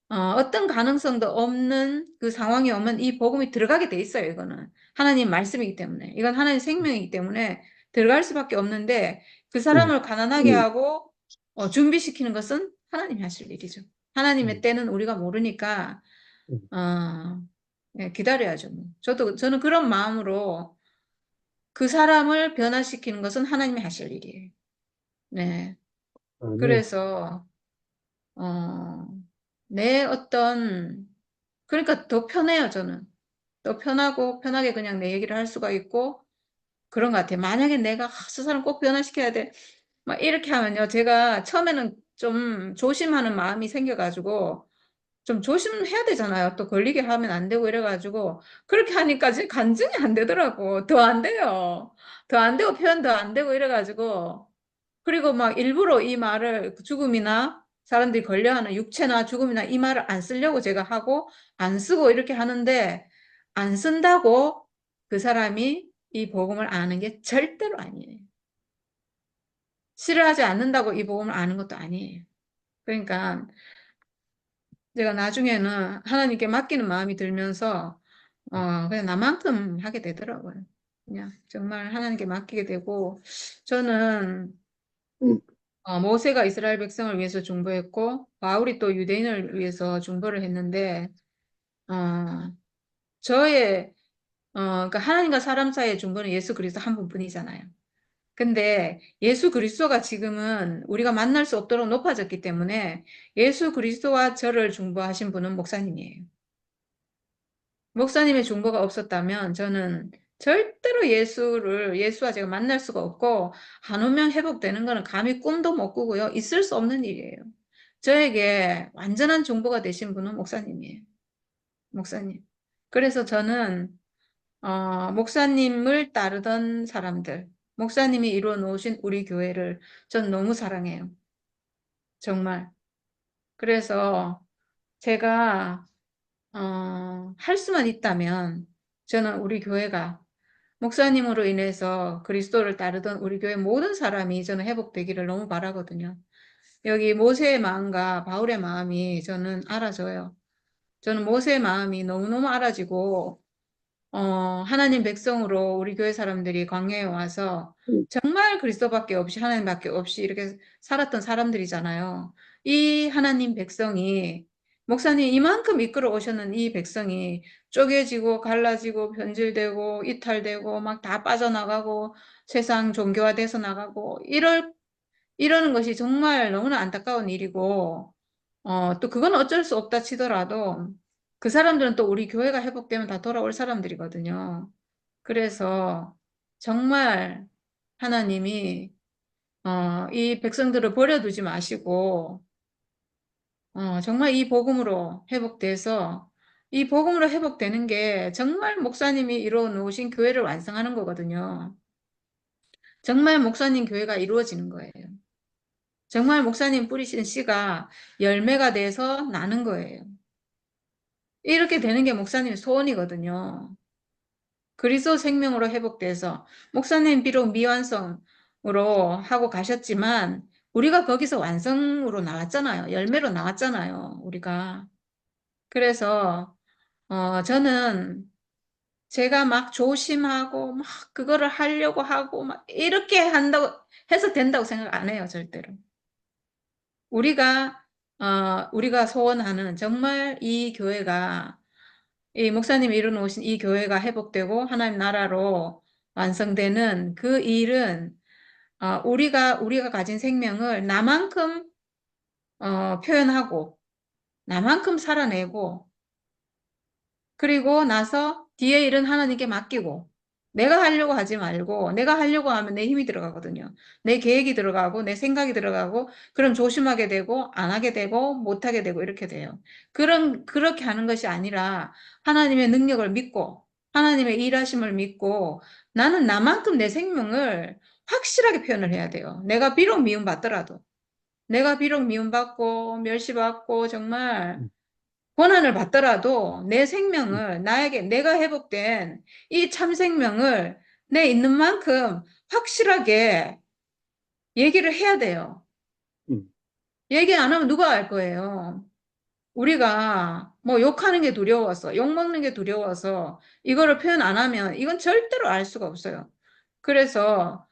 어떤 가능성도 없는 그 상황이 오면 이 복음이 들어가게 돼 있어요. 이거는 하나님 말씀이기 때문에 이건 하나님 생명이기 때문에 들어갈 수밖에 없는데 그 사람을 가난하게 하고 준비시키는 것은 하나님이 하실 일이죠. 하나님의 때는 우리가 모르니까 네, 기다려야죠. 뭐. 저는 그런 마음으로 그 사람을 변화시키는 것은 하나님이 하실 일이에요. 네. 그래서 내 그러니까 더 편해요, 저는. 더 편하고 편하게 그냥 내 얘기를 할 수가 있고 그런 것 같아요. 만약에 내가 저 사람 꼭 변화시켜야 돼. 막 이렇게 하면요. 제가 처음에는 좀 조심하는 마음이 생겨가지고 좀 조심해야 되잖아요. 또 걸리게 하면 안 되고 이래가지고 그렇게 하니까 지금 간증이 안 되더라고. 더 안 돼요. 더 안 되고 표현도 안 되고 이래가지고 그리고 막 일부러 이 말을 죽음이나 사람들이 걸려하는 육체나 죽음이나 이 말을 안 쓰려고 제가 하고 안 쓰고 이렇게 하는데 안 쓴다고 그 사람이 이 복음을 아는 게 절대로 아니에요. 싫어하지 않는다고 이 복음을 아는 것도 아니에요. 그러니까 제가 나중에는 하나님께 맡기는 마음이 들면서 그냥 나만큼 하게 되더라고요. 그냥 정말 하나님께 맡기게 되고, 저는 모세가 이스라엘 백성을 위해서 중보했고 바울이 또 유대인을 위해서 중보를 했는데 저의 그러니까 하나님과 사람 사이의 중보는 예수 그리스도 한 분뿐이잖아요. 근데 예수 그리스도가 지금은 우리가 만날 수 없도록 높아졌기 때문에 예수 그리스도와 저를 중보하신 분은 목사님이에요. 목사님의 중보가 없었다면 저는 절대로 예수와 제가 만날 수가 없고, 한 오면 회복되는 거는 감히 꿈도 못 꾸고요. 있을 수 없는 일이에요. 저에게 완전한 중보가 되신 분은 목사님이에요. 목사님. 그래서 저는 목사님을 따르던 사람들, 목사님이 이루어 놓으신 우리 교회를 전 너무 사랑해요. 정말. 그래서 제가 할 수만 있다면 저는 우리 교회가 목사님으로 인해서 그리스도를 따르던 우리 교회 모든 사람이 저는 회복되기를 너무 바라거든요. 여기 모세의 마음과 바울의 마음이 저는 알아져요. 저는 모세의 마음이 너무너무 알아지고 하나님 백성으로 우리 교회 사람들이 광야에 와서 정말 그리스도밖에 없이 하나님밖에 없이 이렇게 살았던 사람들이잖아요. 이 하나님 백성이 목사님 이만큼 이끌어 오셨는 이 백성이 쪼개지고 갈라지고 변질되고 이탈되고 막 다 빠져나가고 세상 종교화돼서 나가고 이러는 것이 정말 너무나 안타까운 일이고 또 그건 어쩔 수 없다 치더라도 그 사람들은 또 우리 교회가 회복되면 다 돌아올 사람들이거든요. 그래서 정말 하나님이 이 백성들을 버려두지 마시고 정말 이 복음으로 회복돼서 이 복음으로 회복되는 게 정말 목사님이 이루어 놓으신 교회를 완성하는 거거든요. 정말 목사님 교회가 이루어지는 거예요. 정말 목사님 뿌리신 씨가 열매가 돼서 나는 거예요. 이렇게 되는 게 목사님의 소원이거든요. 그리스도 생명으로 회복돼서 목사님 비록 미완성으로 하고 가셨지만 우리가 거기서 완성으로 나왔잖아요. 열매로 나왔잖아요. 우리가. 그래서 저는 제가 막 조심하고 막 그거를 하려고 하고 막 이렇게 한다고 해서 된다고 생각 안 해요. 절대로. 우리가 소원하는 정말 이 교회가 이 목사님이 이루어놓으신 이 교회가 회복되고 하나님 나라로 완성되는 그 일은 우리가 가진 생명을 나만큼 표현하고 나만큼 살아내고 그리고 나서 뒤에 일은 하나님께 맡기고 내가 하려고 하지 말고 내가 하려고 하면 내 힘이 들어가거든요. 내 계획이 들어가고 내 생각이 들어가고 그럼 조심하게 되고 안 하게 되고 못 하게 되고 이렇게 돼요. 그렇게 하는 것이 아니라 하나님의 능력을 믿고 하나님의 일하심을 믿고 나는 나만큼 내 생명을 확실하게 표현을 해야 돼요. 내가 비록 미움받더라도 내가 비록 미움받고 멸시받고 정말 고난을 받더라도 내 생명을 내가 회복된 이 참 생명을 내 있는 만큼 확실하게 얘기를 해야 돼요. 얘기 안 하면 누가 알 거예요. 우리가 뭐 욕하는 게 두려워서 욕먹는 게 두려워서 이거를 표현 안 하면 이건 절대로 알 수가 없어요. 그래서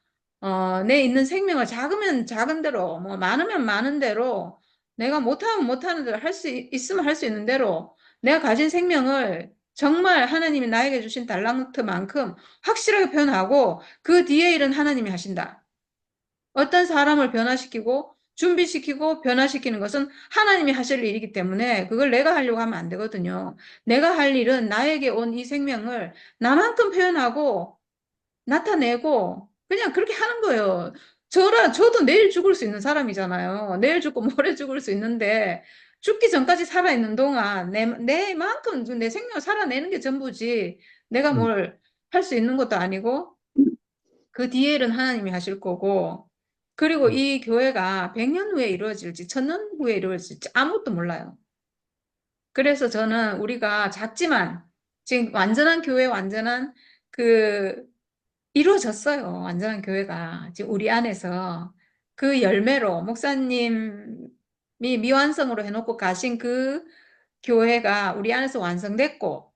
내 있는 생명을 작으면 작은 대로 뭐 많으면 많은 대로 내가 못하면 못하는 대로 할 수 있으면 할 수 있는 대로 내가 가진 생명을 정말 하나님이 나에게 주신 달란트만큼 확실하게 표현하고 그 뒤에 일은 하나님이 하신다. 어떤 사람을 변화시키고 준비시키고 변화시키는 것은 하나님이 하실 일이기 때문에 그걸 내가 하려고 하면 안 되거든요. 내가 할 일은 나에게 온 이 생명을 나만큼 표현하고 나타내고 그냥 그렇게 하는 거예요. 저도 내일 죽을 수 있는 사람이잖아요. 내일 죽고 모레 죽을 수 있는데 죽기 전까지 살아있는 동안 내만큼 내 생명을 살아내는 게 전부지 내가 뭘 할 수 있는 것도 아니고 그 뒤에 일은 하나님이 하실 거고 그리고 이 교회가 100년 후에 이루어질지 1000년 후에 이루어질지 아무것도 몰라요. 그래서 저는 우리가 작지만 지금 완전한 교회 완전한 그 이루어졌어요. 완전한 교회가 지금 우리 안에서 그 열매로 목사님이 미완성으로 해놓고 가신 그 교회가 우리 안에서 완성됐고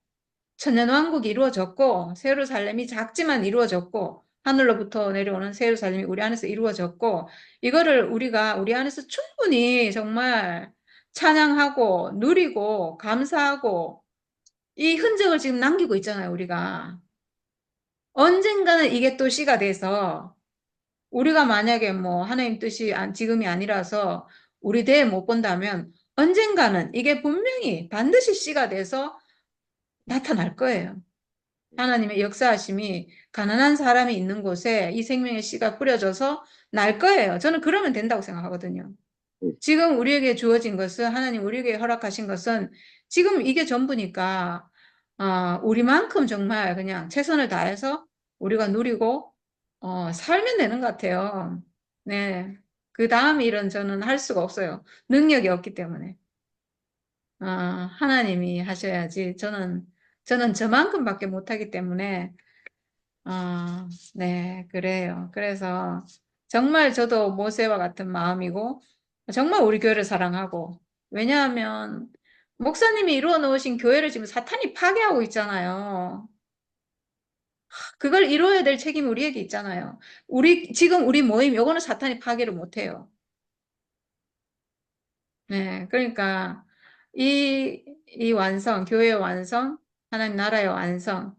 천년왕국이 이루어졌고 새 예루살렘이 작지만 이루어졌고 하늘로부터 내려오는 새 예루살렘이 우리 안에서 이루어졌고 이거를 우리가 우리 안에서 충분히 정말 찬양하고 누리고 감사하고 이 흔적을 지금 남기고 있잖아요. 우리가 언젠가는 이게 또 씨가 돼서 우리가 만약에 뭐 하나님 뜻이 지금이 아니라서 우리 대에 못 본다면 언젠가는 이게 분명히 반드시 씨가 돼서 나타날 거예요. 하나님의 역사하심이 가난한 사람이 있는 곳에 이 생명의 씨가 뿌려져서 날 거예요. 저는 그러면 된다고 생각하거든요. 지금 우리에게 주어진 것은 하나님 우리에게 허락하신 것은 지금 이게 전부니까 우리만큼 정말 그냥 최선을 다해서 우리가 누리고 살면 되는 것 같아요. 네. 그 다음 일은 저는 할 수가 없어요. 능력이 없기 때문에. 하나님이 하셔야지. 저는 저만큼밖에 못하기 때문에, 네, 그래요. 그래서 정말 저도 모세와 같은 마음이고, 정말 우리 교회를 사랑하고, 왜냐하면, 목사님이 이루어 놓으신 교회를 지금 사탄이 파괴하고 있잖아요. 그걸 이루어야 될 책임이 우리에게 있잖아요. 지금 우리 모임, 요거는 사탄이 파괴를 못해요. 네, 그러니까, 이 완성, 교회의 완성, 하나님 나라의 완성,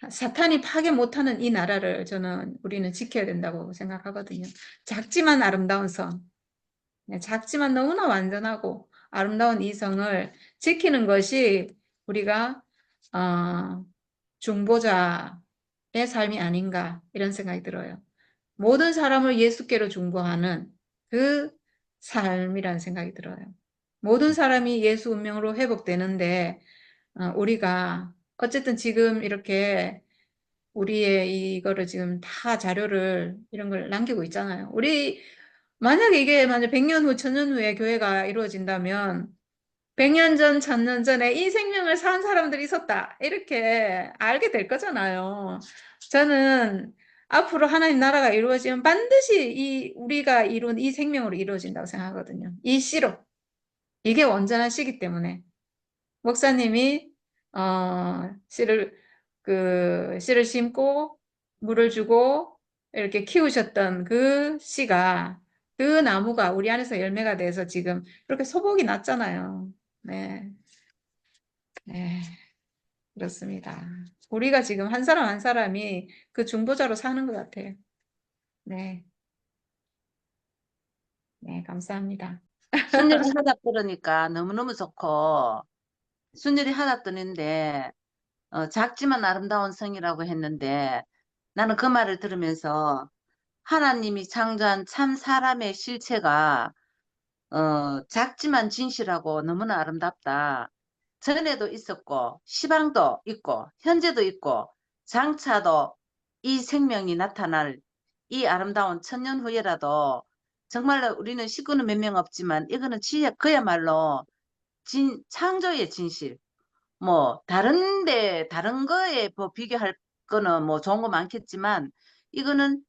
사탄이 파괴 못하는 이 나라를 우리는 지켜야 된다고 생각하거든요. 작지만 아름다운 성, 네, 작지만 너무나 완전하고 아름다운 이 성을 지키는 것이 우리가 중보자의 삶이 아닌가 이런 생각이 들어요. 모든 사람을 예수께로 중보하는 그 삶이라는 생각이 들어요. 모든 사람이 예수 운명으로 회복되는데 우리가 어쨌든 지금 이렇게 우리의 이거를 지금 다 자료를 이런 걸 남기고 있잖아요. 만약에 이게 만약 100년 후, 1000년 후에 교회가 이루어진다면 100년 전, 1000년 전에 이 생명을 산 사람들이 있었다. 이렇게 알게 될 거잖아요. 저는 앞으로 하나님 나라가 이루어지면 반드시 우리가 이룬 이 생명으로 이루어진다고 생각하거든요. 이 씨로. 이게 온전한 씨기 때문에. 목사님이, 씨를 심고 물을 주고 이렇게 키우셨던 그 씨가, 그 나무가 우리 안에서 열매가 돼서 지금 이렇게 소복이 났잖아요. 네. 네. 그렇습니다. 우리가 지금 한 사람 한 사람이 그 중보자로 사는 것 같아요. 네. 네, 감사합니다. 순일이 하다 들으니까 너무너무 좋고, 순일이 하다 뜨는데, 작지만 아름다운 성이라고 했는데, 나는 그 말을 들으면서 하나님이 창조한 참 사람의 실체가 작지만 진실하고 너무나 아름답다. 전에도 있었고, 시방도 있고, 현재도 있고, 장차도 이 생명이 나타날 이 아름다운 천년 후에라도 정말로 우리는 식구는 몇 명 없지만 이거는 그야말로 창조의 진실. 뭐 다른 거에 뭐 비교할 거는 뭐 좋은 거 많겠지만 이거는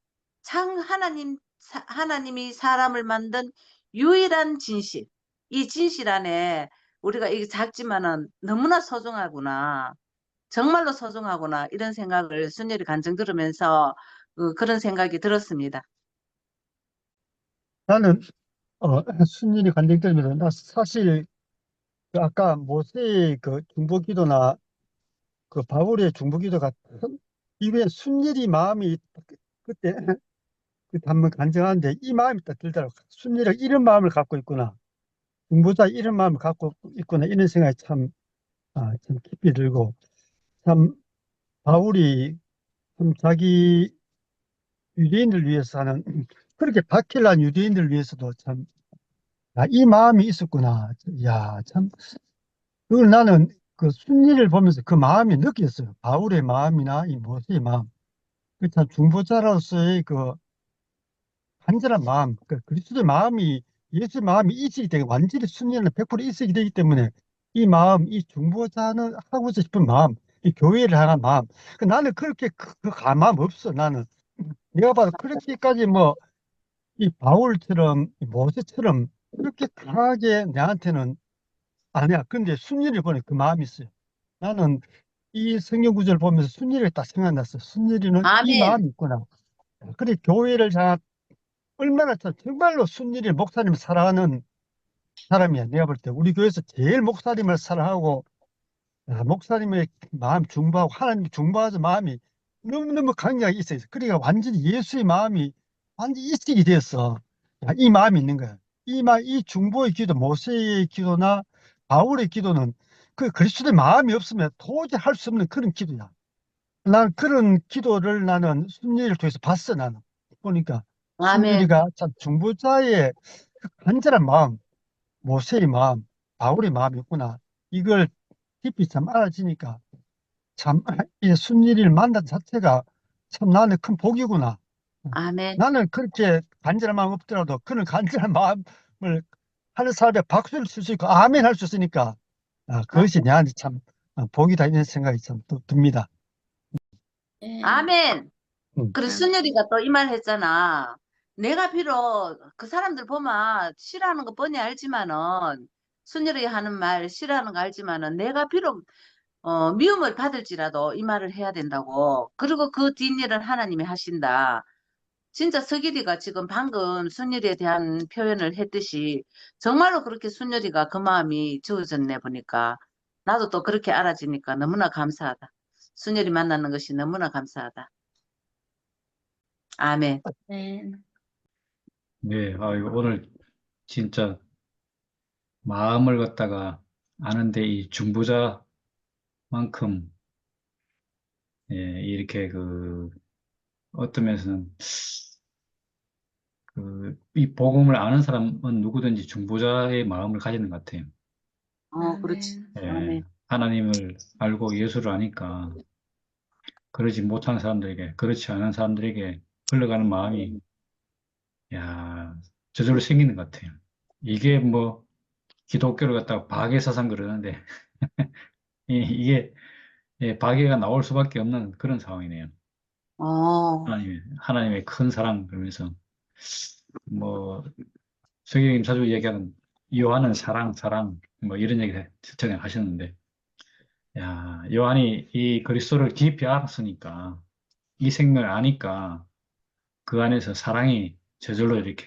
하나님이 사람을 만든 유일한 진실. 이 진실 안에 우리가 이게 작지만은 너무나 소중하구나. 정말로 소중하구나. 이런 생각을 순열이 간증 들으면서 그런 생각이 들었습니다. 나는 순일이 관객들입니다. 나 사실 그 아까 모세의 그 중보기도나 그 바울의 중보기도가 이게 순일이 마음이 그때 그 한번 간증하는데 이 마음이 딱 들더라고. 순일이 이런 마음을 갖고 있구나. 중보자 이런 마음을 갖고 있구나. 이런 생각이 참 깊이 들고 참 바울이 참 자기 유대인들 위해서는 그렇게 박해난 유대인들 위해서도 참 이 마음이 있었구나. 야, 참 그걸 나는 그 순리를 보면서 그 마음이 느꼈어요. 바울의 마음이나 이 모세의 마음. 그 참 중보자로서의 그 간절한 마음, 그 그리스도의 마음이 예수의 마음이 있기 때문에 완전히 순리는 100% 있기 되기 때문에 이 마음, 이 중보자는 하고 싶은 마음, 이 교회를 향한 마음. 나는 그렇게 그 감함 없어. 나는 내가 봐도 그렇게까지 뭐 이 바울처럼 이 모세처럼 그렇게 강하게 내한테는 아니야. 근데 순일을 보니 그 마음이 있어요. 나는 이 성경 구절을 보면서 순일이 딱 생각났어. 순일이는 이 아멘. 마음이 있구나. 그래 교회를 향한 얼마나 정말로 순일이 목사님을 사랑하는 사람이야. 내가 볼 때 우리 교회에서 제일 목사님을 사랑하고 목사님의 마음 중보하고 하나님 중보하는 마음이 너무너무 강력하게 있어요. 그러니까 완전히 예수의 마음이 완전히 이식이 되었어. 야, 이 마음이 있는 거야. 이 중보의 기도, 모세의 기도나 바울의 기도는 그 그리스도의 마음이 없으면 도저히 할 수 없는 그런 기도야. 난 그런 기도를 나는 순례를 통해서 봤어, 나는. 보니까 아멘. 순례가 참 중보자의 그 간절한 마음, 모세의 마음, 바울의 마음이었구나. 이걸 깊이 참 알아지니까 참, 이 순일이를 만난 자체가 참 나는 큰 복이구나. 아멘. 나는 그렇게 간절한 마음 없더라도 그런 간절한 마음을 하는 사람에 박수를 칠 수 있고 아멘 할 수 있으니까 그것이 내한테 참 복이다 이런 생각이 참 듭니다. 예. 아멘. 음. 그리고 아멘. 순열이가 또 이 말 했잖아. 내가 비록 그 사람들 보면 싫어하는 거 뻔히 알지만은 순열이 하는 말 싫어하는 거 알지만은 내가 비록 미움을 받을지라도 이 말을 해야 된다고. 그리고 그 뒷일은 하나님이 하신다. 진짜 서기리가 지금 방금 순열이에 대한 표현을 했듯이 정말로 그렇게 순열이가 그 마음이 지어졌네 보니까 나도 또 그렇게 알아지니까 너무나 감사하다. 순열이 만나는 것이 너무나 감사하다. 아멘. 네. 네, 이거 오늘 진짜 마음을 갖다가 아는데 이 중보자만큼 예, 이렇게 어떤 면에서는 이 복음을 아는 사람은 누구든지 중보자의 마음을 가지는 것 같아요. 그렇지. 아멘. 예, 아멘. 하나님을 알고 예수를 아니까 그러지 못한 사람들에게, 그렇지 않은 사람들에게 흘러가는 마음이 야, 저절로 생기는 것 같아요. 이게 뭐 기독교를 갖다가 박해사상 그러는데 이게 예, 박해가 나올 수밖에 없는 그런 상황이네요. 어, 하나님의 큰 사랑 그러면서 뭐 성경님 자주 얘기하는 요한은 사랑, 사랑 뭐 이런 얘기 전에 하셨는데 야, 요한이 이 그리스도를 깊이 알았으니까 이 생명을 아니까 그 안에서 사랑이 저절로 이렇게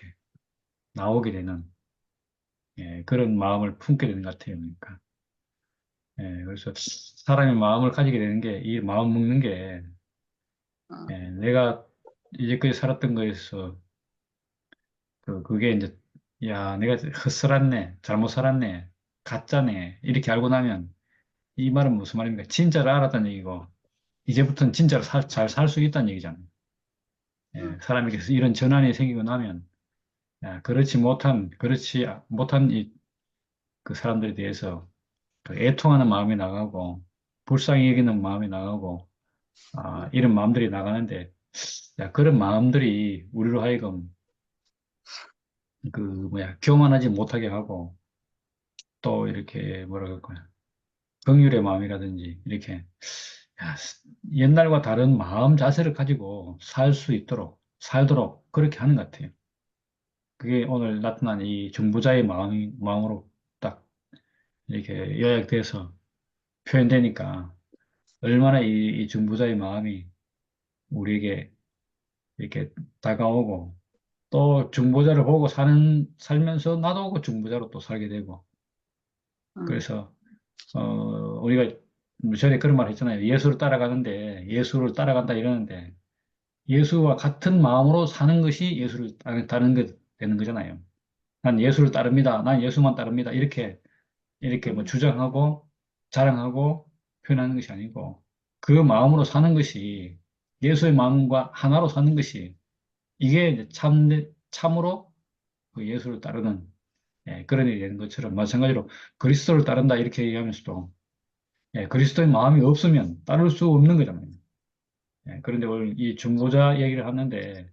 나오게 되는 예, 그런 마음을 품게 되는 것 같아요. 그러니까 예, 그래서 사람의 마음을 가지게 되는 게 이 마음 먹는 게 어, 예, 내가 이제까지 살았던 거에서 그게 이제, 야, 내가 헛살았네, 잘못 살았네, 가짜네, 이렇게 알고 나면, 이 말은 무슨 말입니까? 진짜를 알았다는 얘기고, 이제부터는 진짜로 잘 살 수 있다는 얘기잖아요. 예, 음, 사람에게서 이런 전환이 생기고 나면, 야, 그렇지 못한 그 사람들에 대해서 그 애통하는 마음이 나가고, 불쌍히 여기는 마음이 나가고, 이런 마음들이 나가는데, 야, 그런 마음들이 우리로 하여금, 교만하지 못하게 하고, 또 이렇게 뭐라 그럴까요? 긍휼의 마음이라든지 이렇게 야, 옛날과 다른 마음 자세를 가지고 살도록 그렇게 하는 것 같아요. 그게 오늘 나타난 이 중보자의 마음으로 딱 이렇게 요약돼서 표현되니까 얼마나 이 중보자의 마음이 우리에게 이렇게 다가오고 또 중보자를 보고 살면서 나도 그 중보자로 또 살게 되고 음, 그래서 우리가 전에 그런 말 했잖아요. 예수를 따라가는데, 예수를 따라간다 이러는데, 예수와 같은 마음으로 사는 것이 예수를 따르는 게 되는 거잖아요. 난 예수를 따릅니다. 난 예수만 따릅니다. 이렇게 뭐 음, 주장하고, 자랑하고, 표현하는 것이 아니고, 그 마음으로 사는 것이, 예수의 마음과 하나로 사는 것이, 이게 이제 참으로 그 예수를 따르는, 예, 그런 일이 되는 것처럼, 마찬가지로 그리스도를 따른다 이렇게 얘기하면서도, 예, 그리스도의 마음이 없으면 따를 수 없는 거잖아요. 예, 그런데 오늘 이 중보자 얘기를 하는데,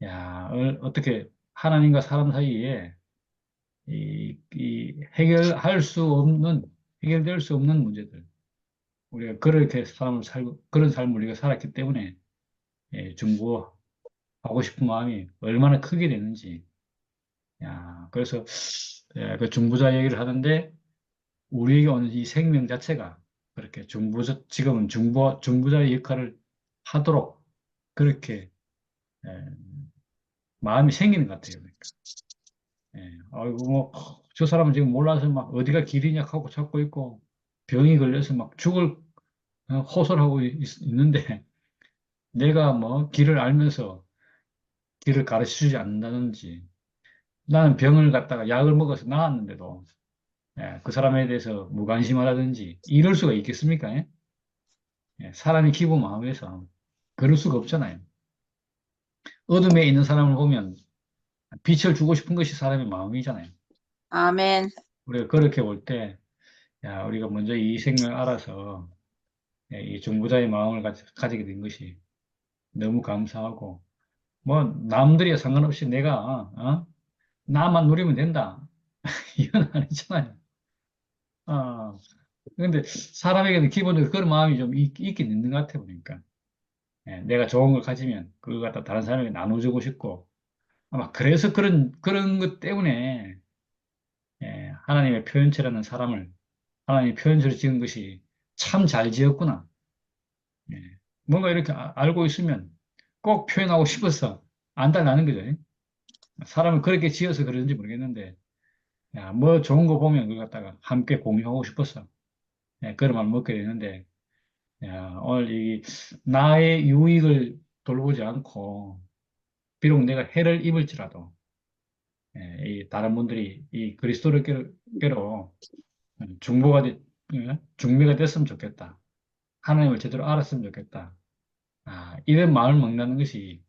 야, 어떻게 하나님과 사람 사이에 해결될 수 없는 문제들, 우리가 그렇게 삶을 살고, 그런 삶을 우리가 살았기 때문에, 중보하고 싶은 마음이 얼마나 크게 되는지. 야, 그래서, 그 중보자 얘기를 하는데, 우리에게 오는 이 생명 자체가 그렇게 지금은 중보자의 역할을 하도록 그렇게, 예, 마음이 생기는 것 같아요. 그러니까. 아이고, 뭐, 저 사람은 지금 몰라서 막 어디가 길이냐 하고 찾고 있고, 병이 걸려서 막 죽을 호소하고 있는데, 내가 뭐 길을 알면서 길을 가르쳐 주지 않는다든지, 나는 병을 갖다가 약을 먹어서 나았는데도, 그 사람에 대해서 무관심하다든지, 이럴 수가 있겠습니까? 사람이 기본 마음에서 그럴 수가 없잖아요. 어둠에 있는 사람을 보면 빛을 주고 싶은 것이 사람의 마음이잖아요. 아멘. 우리가 그렇게 볼 때, 야, 우리가 먼저 이 생명을 알아서 이 중보자의 마음을 가지게 된 것이 너무 감사하고, 뭐, 남들이 상관없이 내가, 나만 누리면 된다. 이건 아니잖아요. 아, 근데 사람에게는 기본적으로 그런 마음이 좀 있긴 있는 것 같아요, 보니까. 내가 좋은 걸 가지면 그걸 갖다 다른 사람에게 나눠주고 싶고, 아마 그래서 그런 것 때문에, 하나님의 표현체라는 사람을, 하나님의 표현체로 지은 것이 참 잘 지었구나. 예, 뭔가 이렇게 알고 있으면 꼭 표현하고 싶어서 안달나는 거죠. 사람을 그렇게 지어서 그런지 모르겠는데, 야, 뭐 좋은 거 보면 그걸 갖다가 함께 공유하고 싶었어. 그런 마음을 먹게 되는데, 야, 오늘 나의 유익을 돌보지 않고, 비록 내가 해를 입을지라도, 이 다른 분들이 이 그리스도를 깨로 중매가 됐으면 좋겠다. 하나님을 제대로 알았으면 좋겠다. 이런 마음을 먹는 것이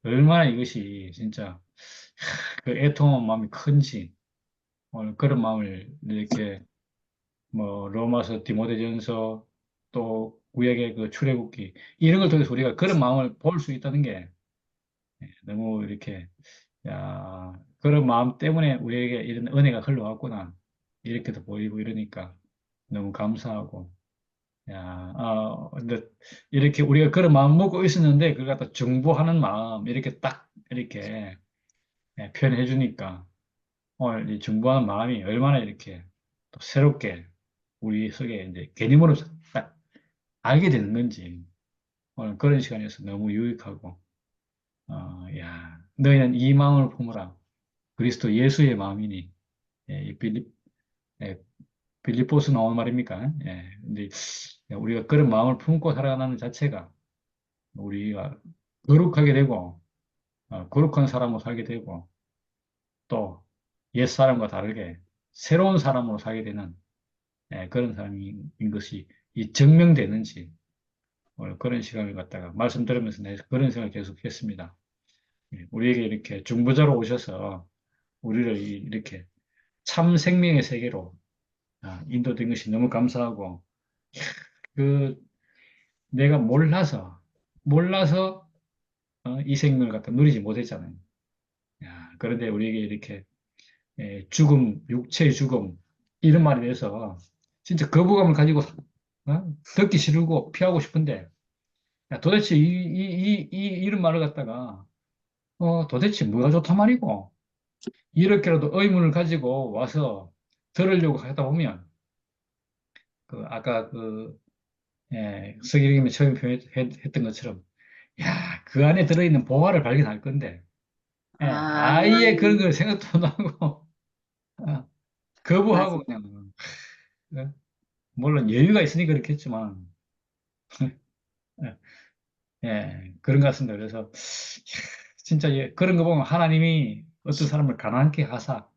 얼마나 이것이 진짜 그 애통한 마음이 큰지, 오늘 그런 마음을 이렇게 뭐 로마서 디모데전서 또 구약의 그 출애굽기 이런 걸 통해서 우리가 그런 마음을 볼 수 있다는 게 너무 이렇게 야 그런 마음 때문에 우리에게 이런 은혜가 흘러왔구나 이렇게도 보이고 이러니까 너무 감사하고 근데 이렇게 우리가 그런 마음 먹고 있었는데 그걸 갖다 중보하는 마음 이렇게 딱 이렇게 표현해 주니까 오늘 이 중보하는 마음이 얼마나 이렇게 또 새롭게 우리 속에 이제 개념으로 딱 알게 되는 건지 오늘 그런 시간에서 너무 유익하고 너희는 이 마음을 품으라 그리스도 예수의 마음이니 이 예, 빌립보서 나오는 말입니까? 근데 우리가 그런 마음을 품고 살아가는 자체가 우리가 거룩하게 되고 거룩한 사람으로 살게 되고 또 옛사람과 다르게 새로운 사람으로 살게 되는 그런 사람인 것이 이 증명되는지 오늘 그런 시간을 갖다가 말씀 들으면서 내 그런 생각을 계속 했습니다. 우리에게 이렇게 중보자로 오셔서 우리를 이렇게 참 생명의 세계로 인도된 것이 너무 감사하고 그 내가 몰라서 이 생명을 갖다 누리지 못했잖아요. 그런데 우리에게 이렇게 죽음, 육체의 죽음 이런 말에 대해서 진짜 거부감을 가지고 듣기 싫고 피하고 싶은데 도대체 이런 말을 갖다가 도대체 뭐가 좋단 말이고 이렇게라도 의문을 가지고 와서 들으려고 하다 보면 아까 서기님이 처음 표현했던 것처럼 그 안에 들어있는 보화를 발견할 건데 아예 그런 아멘. 걸 생각도 안 하고 어, 맞아. 거부하고 그냥 물론 여유가 있으니까 그렇겠지만 그런 것 같습니다. 그래서 진짜 그런 거 보면 하나님이 어떤 사람을 가난케 하사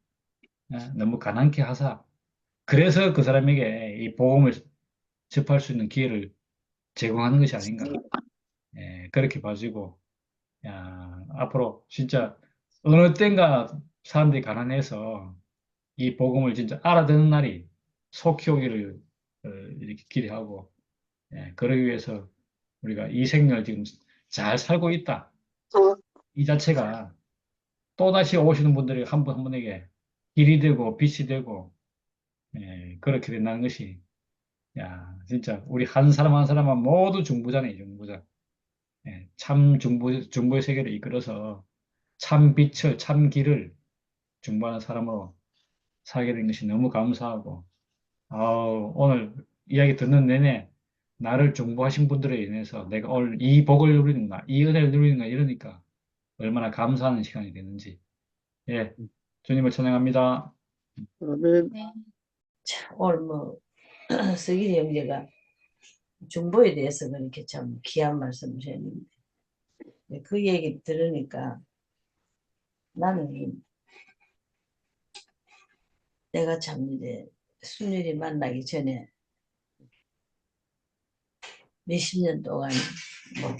너무 가난케 하사 그래서 그 사람에게 이 복음을 접할 수 있는 기회를 제공하는 것이 아닌가 그렇게 봐지고 앞으로 진짜 어느 땐가 사람들이 가난해서 이 복음을 진짜 알아듣는 날이 속히 오기를 이렇게 기대하고 그러기 위해서 우리가 이 생명을 지금 잘 살고 있다. 이 자체가 또다시 오시는 분들이 한 분 한 분에게 길이 되고 빛이 되고 그렇게 된다는 것이 야, 진짜 우리 한 사람 한 사람은 모두 중보자네, 중보자. 예, 참 중보의 세계를 이끌어서 참 빛을, 참 길을 중보하는 사람으로 살게 된 것이 너무 감사하고, 오늘 이야기 듣는 내내 나를 중보하신 분들에 인해서 내가 오늘 이 복을 누리는가, 이 은혜를 누리는가 이러니까 얼마나 감사하는 시간이 됐는지. 예, 주님을 찬양합니다. 아멘. 네. 참, 오늘 뭐, 서기리 형제가 중보에 대해서 그렇게 참 귀한 말씀을 했는데, 그 얘기 들으니까 나는 내가 참 이제 순일이 만나기 전에 몇십 년 동안 뭐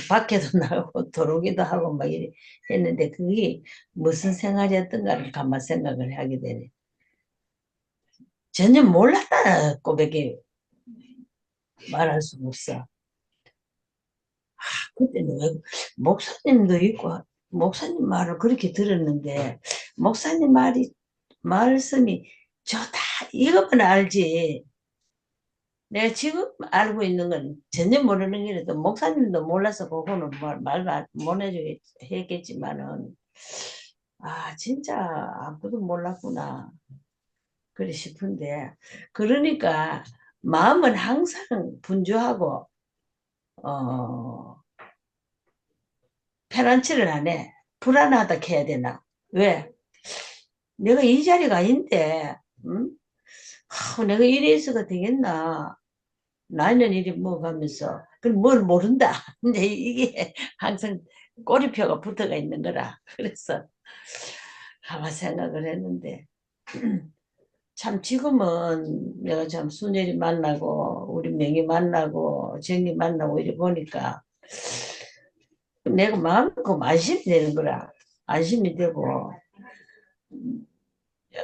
밖에도 나가고 들어오기도 하고 막 이래 했는데 그게 무슨 생활이었던가를 가만 생각을 하게 되네. 전혀 몰랐다 고백이 말할 수 없어. 그때는 왜 목사님도 있고 목사님 말을 그렇게 들었는데 목사님 말씀이 좋다 이것만 알지 내가 지금 알고 있는 건 전혀 모르는 게라도 목사님도 몰라서 그거는 말도 못 해주겠지만은 진짜 아무도 몰랐구나 그래 싶은데 그러니까 마음은 항상 분주하고 페란치를 안 해. 불안하다 해야 되나? 왜? 내가 이 자리가 아닌데, 응? 내가 이래 있어가 되겠나? 나이는 이리 먹어가면서, 그럼 뭘 모른다. 근데 이게 항상 꼬리표가 붙어가 있는 거라. 그래서 가만 생각을 했는데, 참 지금은 내가 참 순열이 만나고, 우리 명이 만나고, 정이 만나고 이래 보니까, 내가 마음이 안심이 되는 거라. 안심이 되고,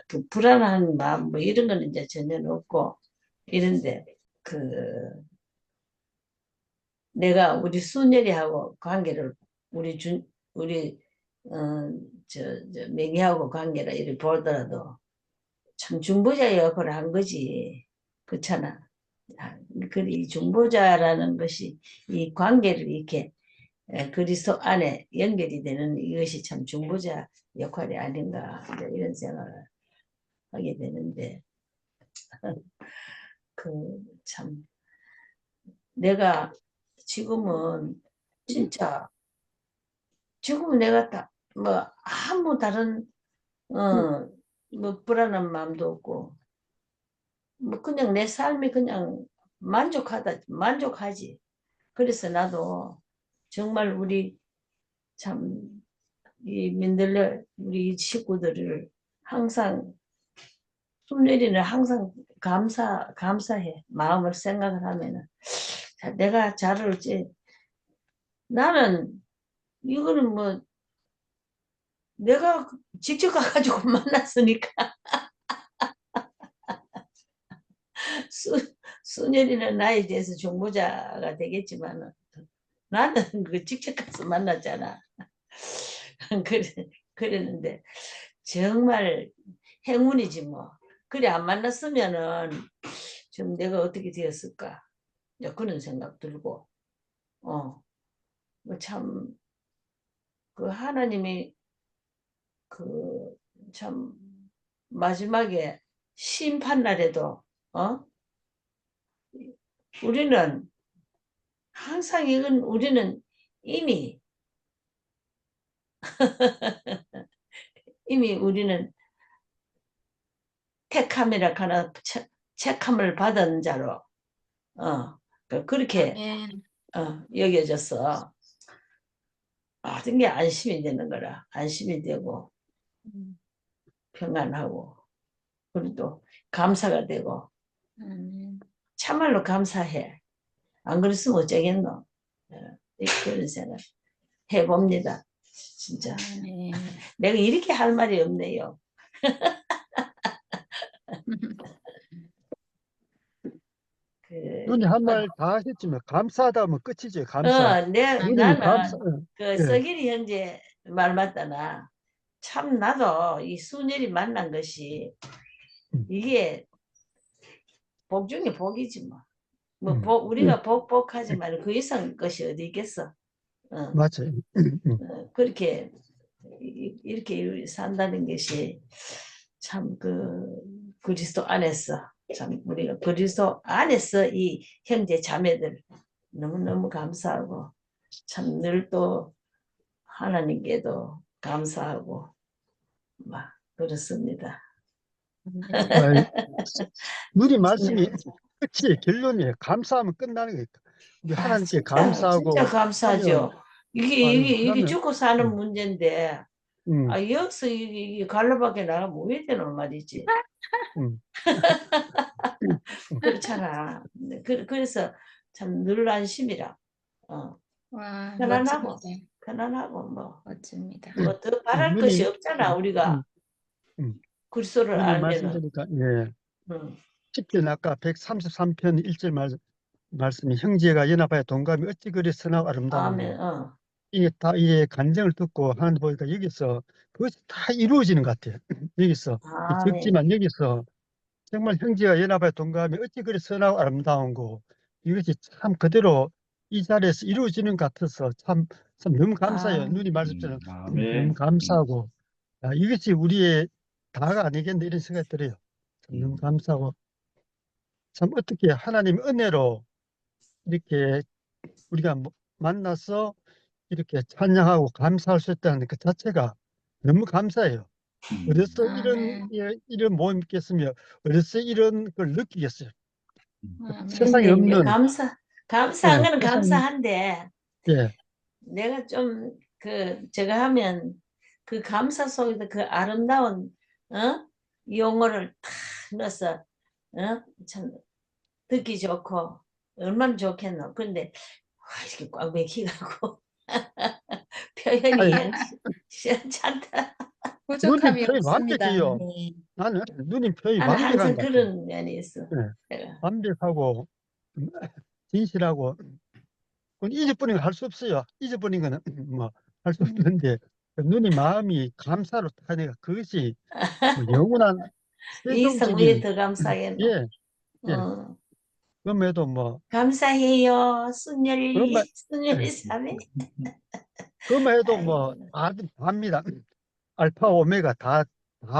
그 불안한 마음 뭐 이런 거는 이제 전혀 없고 이런데 그 내가 우리 순열이하고 관계를 우리 저 명희하고 관계를 이렇게 보더라도 참 중보자 역할을 한 거지 그렇잖아. 이 중보자라는 것이 이 관계를 이렇게 그리스도 안에 연결이 되는 이것이 참 중보자 역할이 아닌가 이런 생각을 하게 되는데 참 내가 지금은 진짜 지금은 내가 뭐 아무 다른 뭐 불안한 마음도 없고 뭐 그냥 내 삶이 그냥 만족하지. 그래서 나도 정말 우리 참 이 민들레 우리 식구들을 항상 숨내리는 항상 감사해. 마음을 생각을 하면은. 내가 잘을지 나는 이거는 뭐 내가 직접 가가지고 만났으니까 수년이나 나에 대해서 종보자가 되겠지만 나는 그 직접 가서 만났잖아. 그랬는데 정말 행운이지 뭐. 그래 안 만났으면은 지금 내가 어떻게 되었을까? 그런 생각 들고 참 그 하나님이 그 참 마지막에 심판날에도 우리는 항상 이건 우리는 이미 우리는 택함이라 하나 책함을 받은 자로 그렇게 아멘. 여겨져서 모든 게 안심이 되는 거라 안심이 되고 평안하고 그리고 또 감사가 되고 참말로 감사해 안 그랬으면 어쩌겠노 그런 생각 해봅니다 진짜 네. 내가 이렇게 할 말이 없네요 눈이 한 말 다 하셨지만 감사하다 하면 끝이지. 감사. 누님이 감사. 나는 그 예. 서길이 형제 말 맞다나 참 나도 이 순열이 만난 것이 이게 복 중에 복이지 뭐. 음. 우리가 복하지 말고 그 이상 것이 어디 있겠어. 맞아요. 그렇게 이렇게 산다는 것이 참 그리스도 안에서 참 우리가 그리스도 안에서 이 형제 자매들 너무너무 감사하고 참 늘 또 하나님께도 감사하고 막 그렇습니다. 아이, 누리 말씀이 끝이 결론이에요. 감사하면 끝나는 거예요. 우리 하나님께 진짜 감사하고 감사하죠. 하면, 이게 그러면, 죽고 사는 문제인데 음, 여기서 이게 갈라밖에 나가면 왜 되는 말이지. 음, 그렇잖아. 그래서 참 늘 안심이라. 와, 편안하고 멋집니다. 편안하고 뭐 멋집니다. 더 바랄 것이 누님, 없잖아. 우리가 음, 그리스도를 누님 말씀 알면은. 드리니까, 예. 음. 10편 아까 133편 1절 말씀이 형제가 연합하여 동감이 어찌 그리 선하고 아름다운고 아멘. 이게 다 이게 간증을 듣고 하는 보니까 여기서 그것이 다 이루어지는 것 같아요. 여기서 아멘. 적지만 여기서 정말 형제가 연합하여 동감이 어찌 그리 선하고 아름다운고 이것이 참 그대로 이 자리에서 이루어지는 것 같아서 참 너무 감사해요. 누님 말씀처럼 너무 아멘. 감사하고 이것이 우리의 다가 아니겠네 이런 생각이 들어요. 참 너무 감사하고 참 어떻게 하나님 은혜로 이렇게 우리가 만나서 이렇게 찬양하고 감사할 수 있다는 그 자체가 너무 감사해요. 어려서 아멘. 이런 모임 있겠으며 어려서 이런 걸 느끼겠어요. 아멘. 세상에 근데 이제 없는 감사한 거는 세상 감사한데 예, 내가 좀 제가 하면 그 감사 속에서 그 아름다운 용어를 탁 넣어서 참 듣기 좋고 얼마나 좋겠노. 근데 이렇게 꽉 막히고 표현이 아니, 시원찮다. 누님 부족함이 표현이 없습니다, 완벽해요. 언니. 나는 누님 표현이 나는 완벽한 항상 것 같아요. 그런 면이 있어. 예, 내가. 완벽하고 진실하고 그건 잊어버리는 거 할 수 없어요. 잊어버리는 거는 뭐 할 수 없는데 누님 마음이 감사로 타니까 그것이 뭐 영원한 이성 위에 최종적인 더 감사하겠노. 예, 예. 어. 그럼에도 뭐 감사해요. 그런 말 순열이 예. 사네. 그럼에도 뭐 아이고. 다 답니다. 알파 오메가 다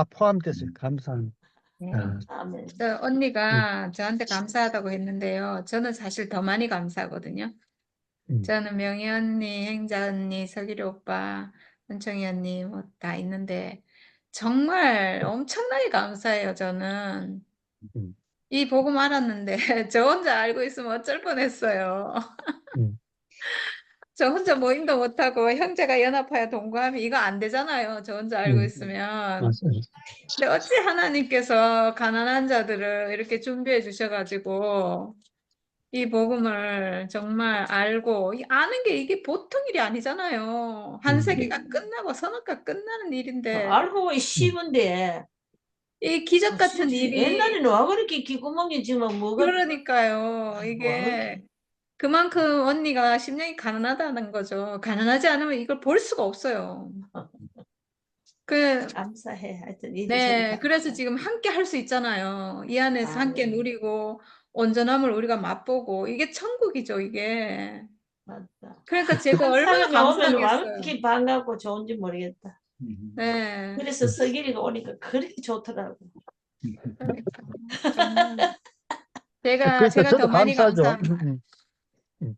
포함됐어요. 감사는. 네. 아멘. 음, 언니가 저한테 감사하다고 했는데요. 저는 사실 더 많이 감사하거든요. 음, 저는 명희 언니, 행자 언니, 서기리 오빠, 은청이 언니 뭐 다 있는데 정말 엄청나게 감사해요, 저는. 음, 이 복음 알았는데 저 혼자 알고 있으면 어쩔 뻔했어요. 음. 저 혼자 모임도 못하고 형제가 연합하여 동거하면 이거 안 되잖아요. 저 혼자 알고 있으면. 맞아요. 근데 어찌 하나님께서 가난한 자들을 이렇게 준비해 주셔가지고 이 복음을 정말 알고 아는 게 이게 보통 일이 아니잖아요. 한 세기가 끝나고 선악과 끝나는 일인데 알고 보기 쉬운데 이 기적 같은 일이 옛날에는 와 그렇게 귓구멍이지만 뭐가 그러니까요. 이게 그만큼 언니가 심령이 가난하다는 거죠. 가난하지 않으면 이걸 볼 수가 없어요. 그 감사해. 하여튼 이리저리 네, 다 그래서 지금 함께 할 수 있잖아요. 이 안에서 함께 아멘. 누리고 온전함을 우리가 맛보고 이게 천국이죠, 이게. 맞다. 그러니까 제가 한 얼마나 사람이 오면 와 감사하겠어요. 그렇게 반갑고 좋은지 모르겠다. 네, 그래서 서길이가 오니까 그렇게 좋더라고. 그러니까 정말 제가 그러니까 제가 더 저도 많이 감사하죠. 감사합니다. 음.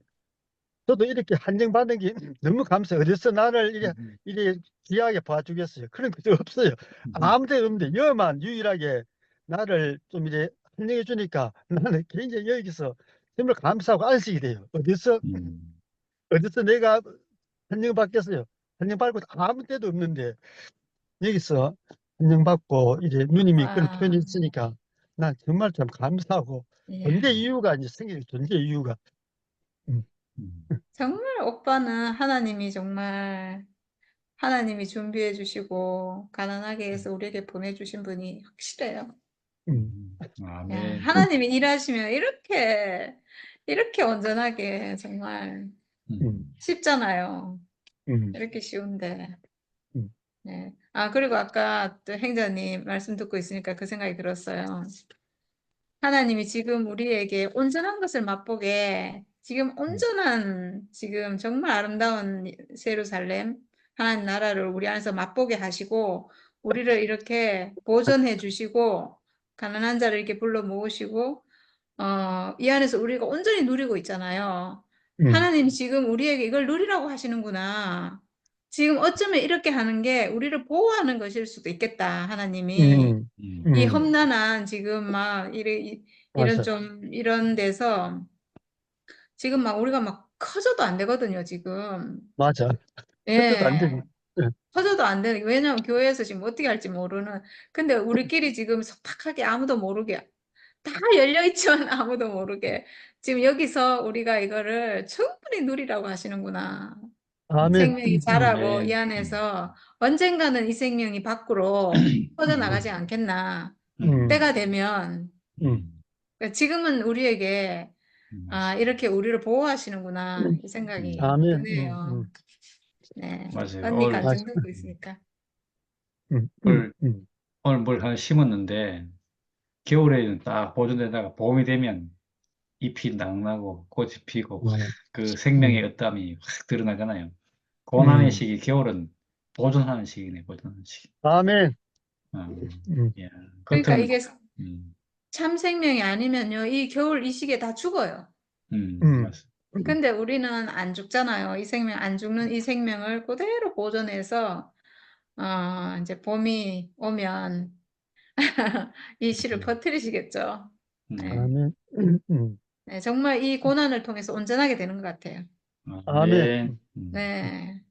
저도 이렇게 한정받는 게 너무 감사해요. 어디서 나를 이래 귀하게 봐주겠어요. 그런 것도 없어요. 아무 데도 없는데 여만 유일하게 나를 좀 이래 한정해 주니까 나는 굉장히 여기서 정말 감사하고 안식이 돼요. 어디서 내가 한정받겠어요. 한정받고 아무 데도 없는데 여기서 한정받고 이제 누님이 그런 와, 표현이 있으니까 난 정말 참 감사하고 존재 예. 이유가 이제 생기는 존재 이유가 음, 정말 오빠는 하나님이 준비해 주시고 가난하게 해서 우리에게 보내주신 분이 확실해요. 음, 야, 아멘. 하나님이 일하시면 이렇게 온전하게 정말 음, 쉽잖아요. 음, 이렇게 쉬운데. 음, 네. 아, 그리고 아까 또 행자님 말씀 듣고 있으니까 그 생각이 들었어요. 하나님이 지금 우리에게 온전한 것을 맛보게 지금 온전한 지금 정말 아름다운 예루살렘 하나님 나라를 우리 안에서 맛보게 하시고 우리를 이렇게 보존해 주시고 가난한 자를 이렇게 불러 모으시고 이 안에서 우리가 온전히 누리고 있잖아요. 하나님이 지금 우리에게 이걸 누리라고 하시는구나. 지금 어쩌면 이렇게 하는 게 우리를 보호하는 것일 수도 있겠다. 하나님이 이 험난한 지금 막 이런 맞아. 좀 이런 데서 지금 막 우리가 막 커져도 안 되거든요. 지금 맞아. 해도 안 되고. 예. 커져도 안 되는 게 왜냐면 교회에서 지금 어떻게 할지 모르는 근데 우리끼리 지금 속박하게 아무도 모르게 다 열려 있지만 아무도 모르게 지금 여기서 우리가 이거를 충분히 누리라고 하시는구나. 아멘. 생명이 자라고 이 네. 안에서 언젠가는 이 생명이 밖으로 퍼져나가지 않겠나. 때가 되면 그러니까 지금은 우리에게 이렇게 우리를 보호하시는구나 이 생각이 아멘. 드네요. 네, 맞아요. 언니 오늘, 간증 듣고 있으니까. 오늘 뭘 하나 심었는데, 겨울에는 딱 보존되다가 봄이 되면 잎이 낭나고 꽃이 피고 그 생명의 어땀이 확 드러나잖아요. 고난의 시기, 겨울은 보존하는 시기네, 보존하는 시기. 아멘. 예. 그러니까 겉은, 이게 음, 참 생명이 아니면요, 이 겨울 이 시기에 다 죽어요. 맞습니다. 근데 우리는 안 죽잖아요. 이 생명, 안 죽는 이 생명을 그대로 보존해서, 이제 봄이 오면 이 씨를 퍼뜨리시겠죠. 네. 아멘. 네, 정말 이 고난을 통해서 온전하게 되는 것 같아요. 아멘. 네. 네.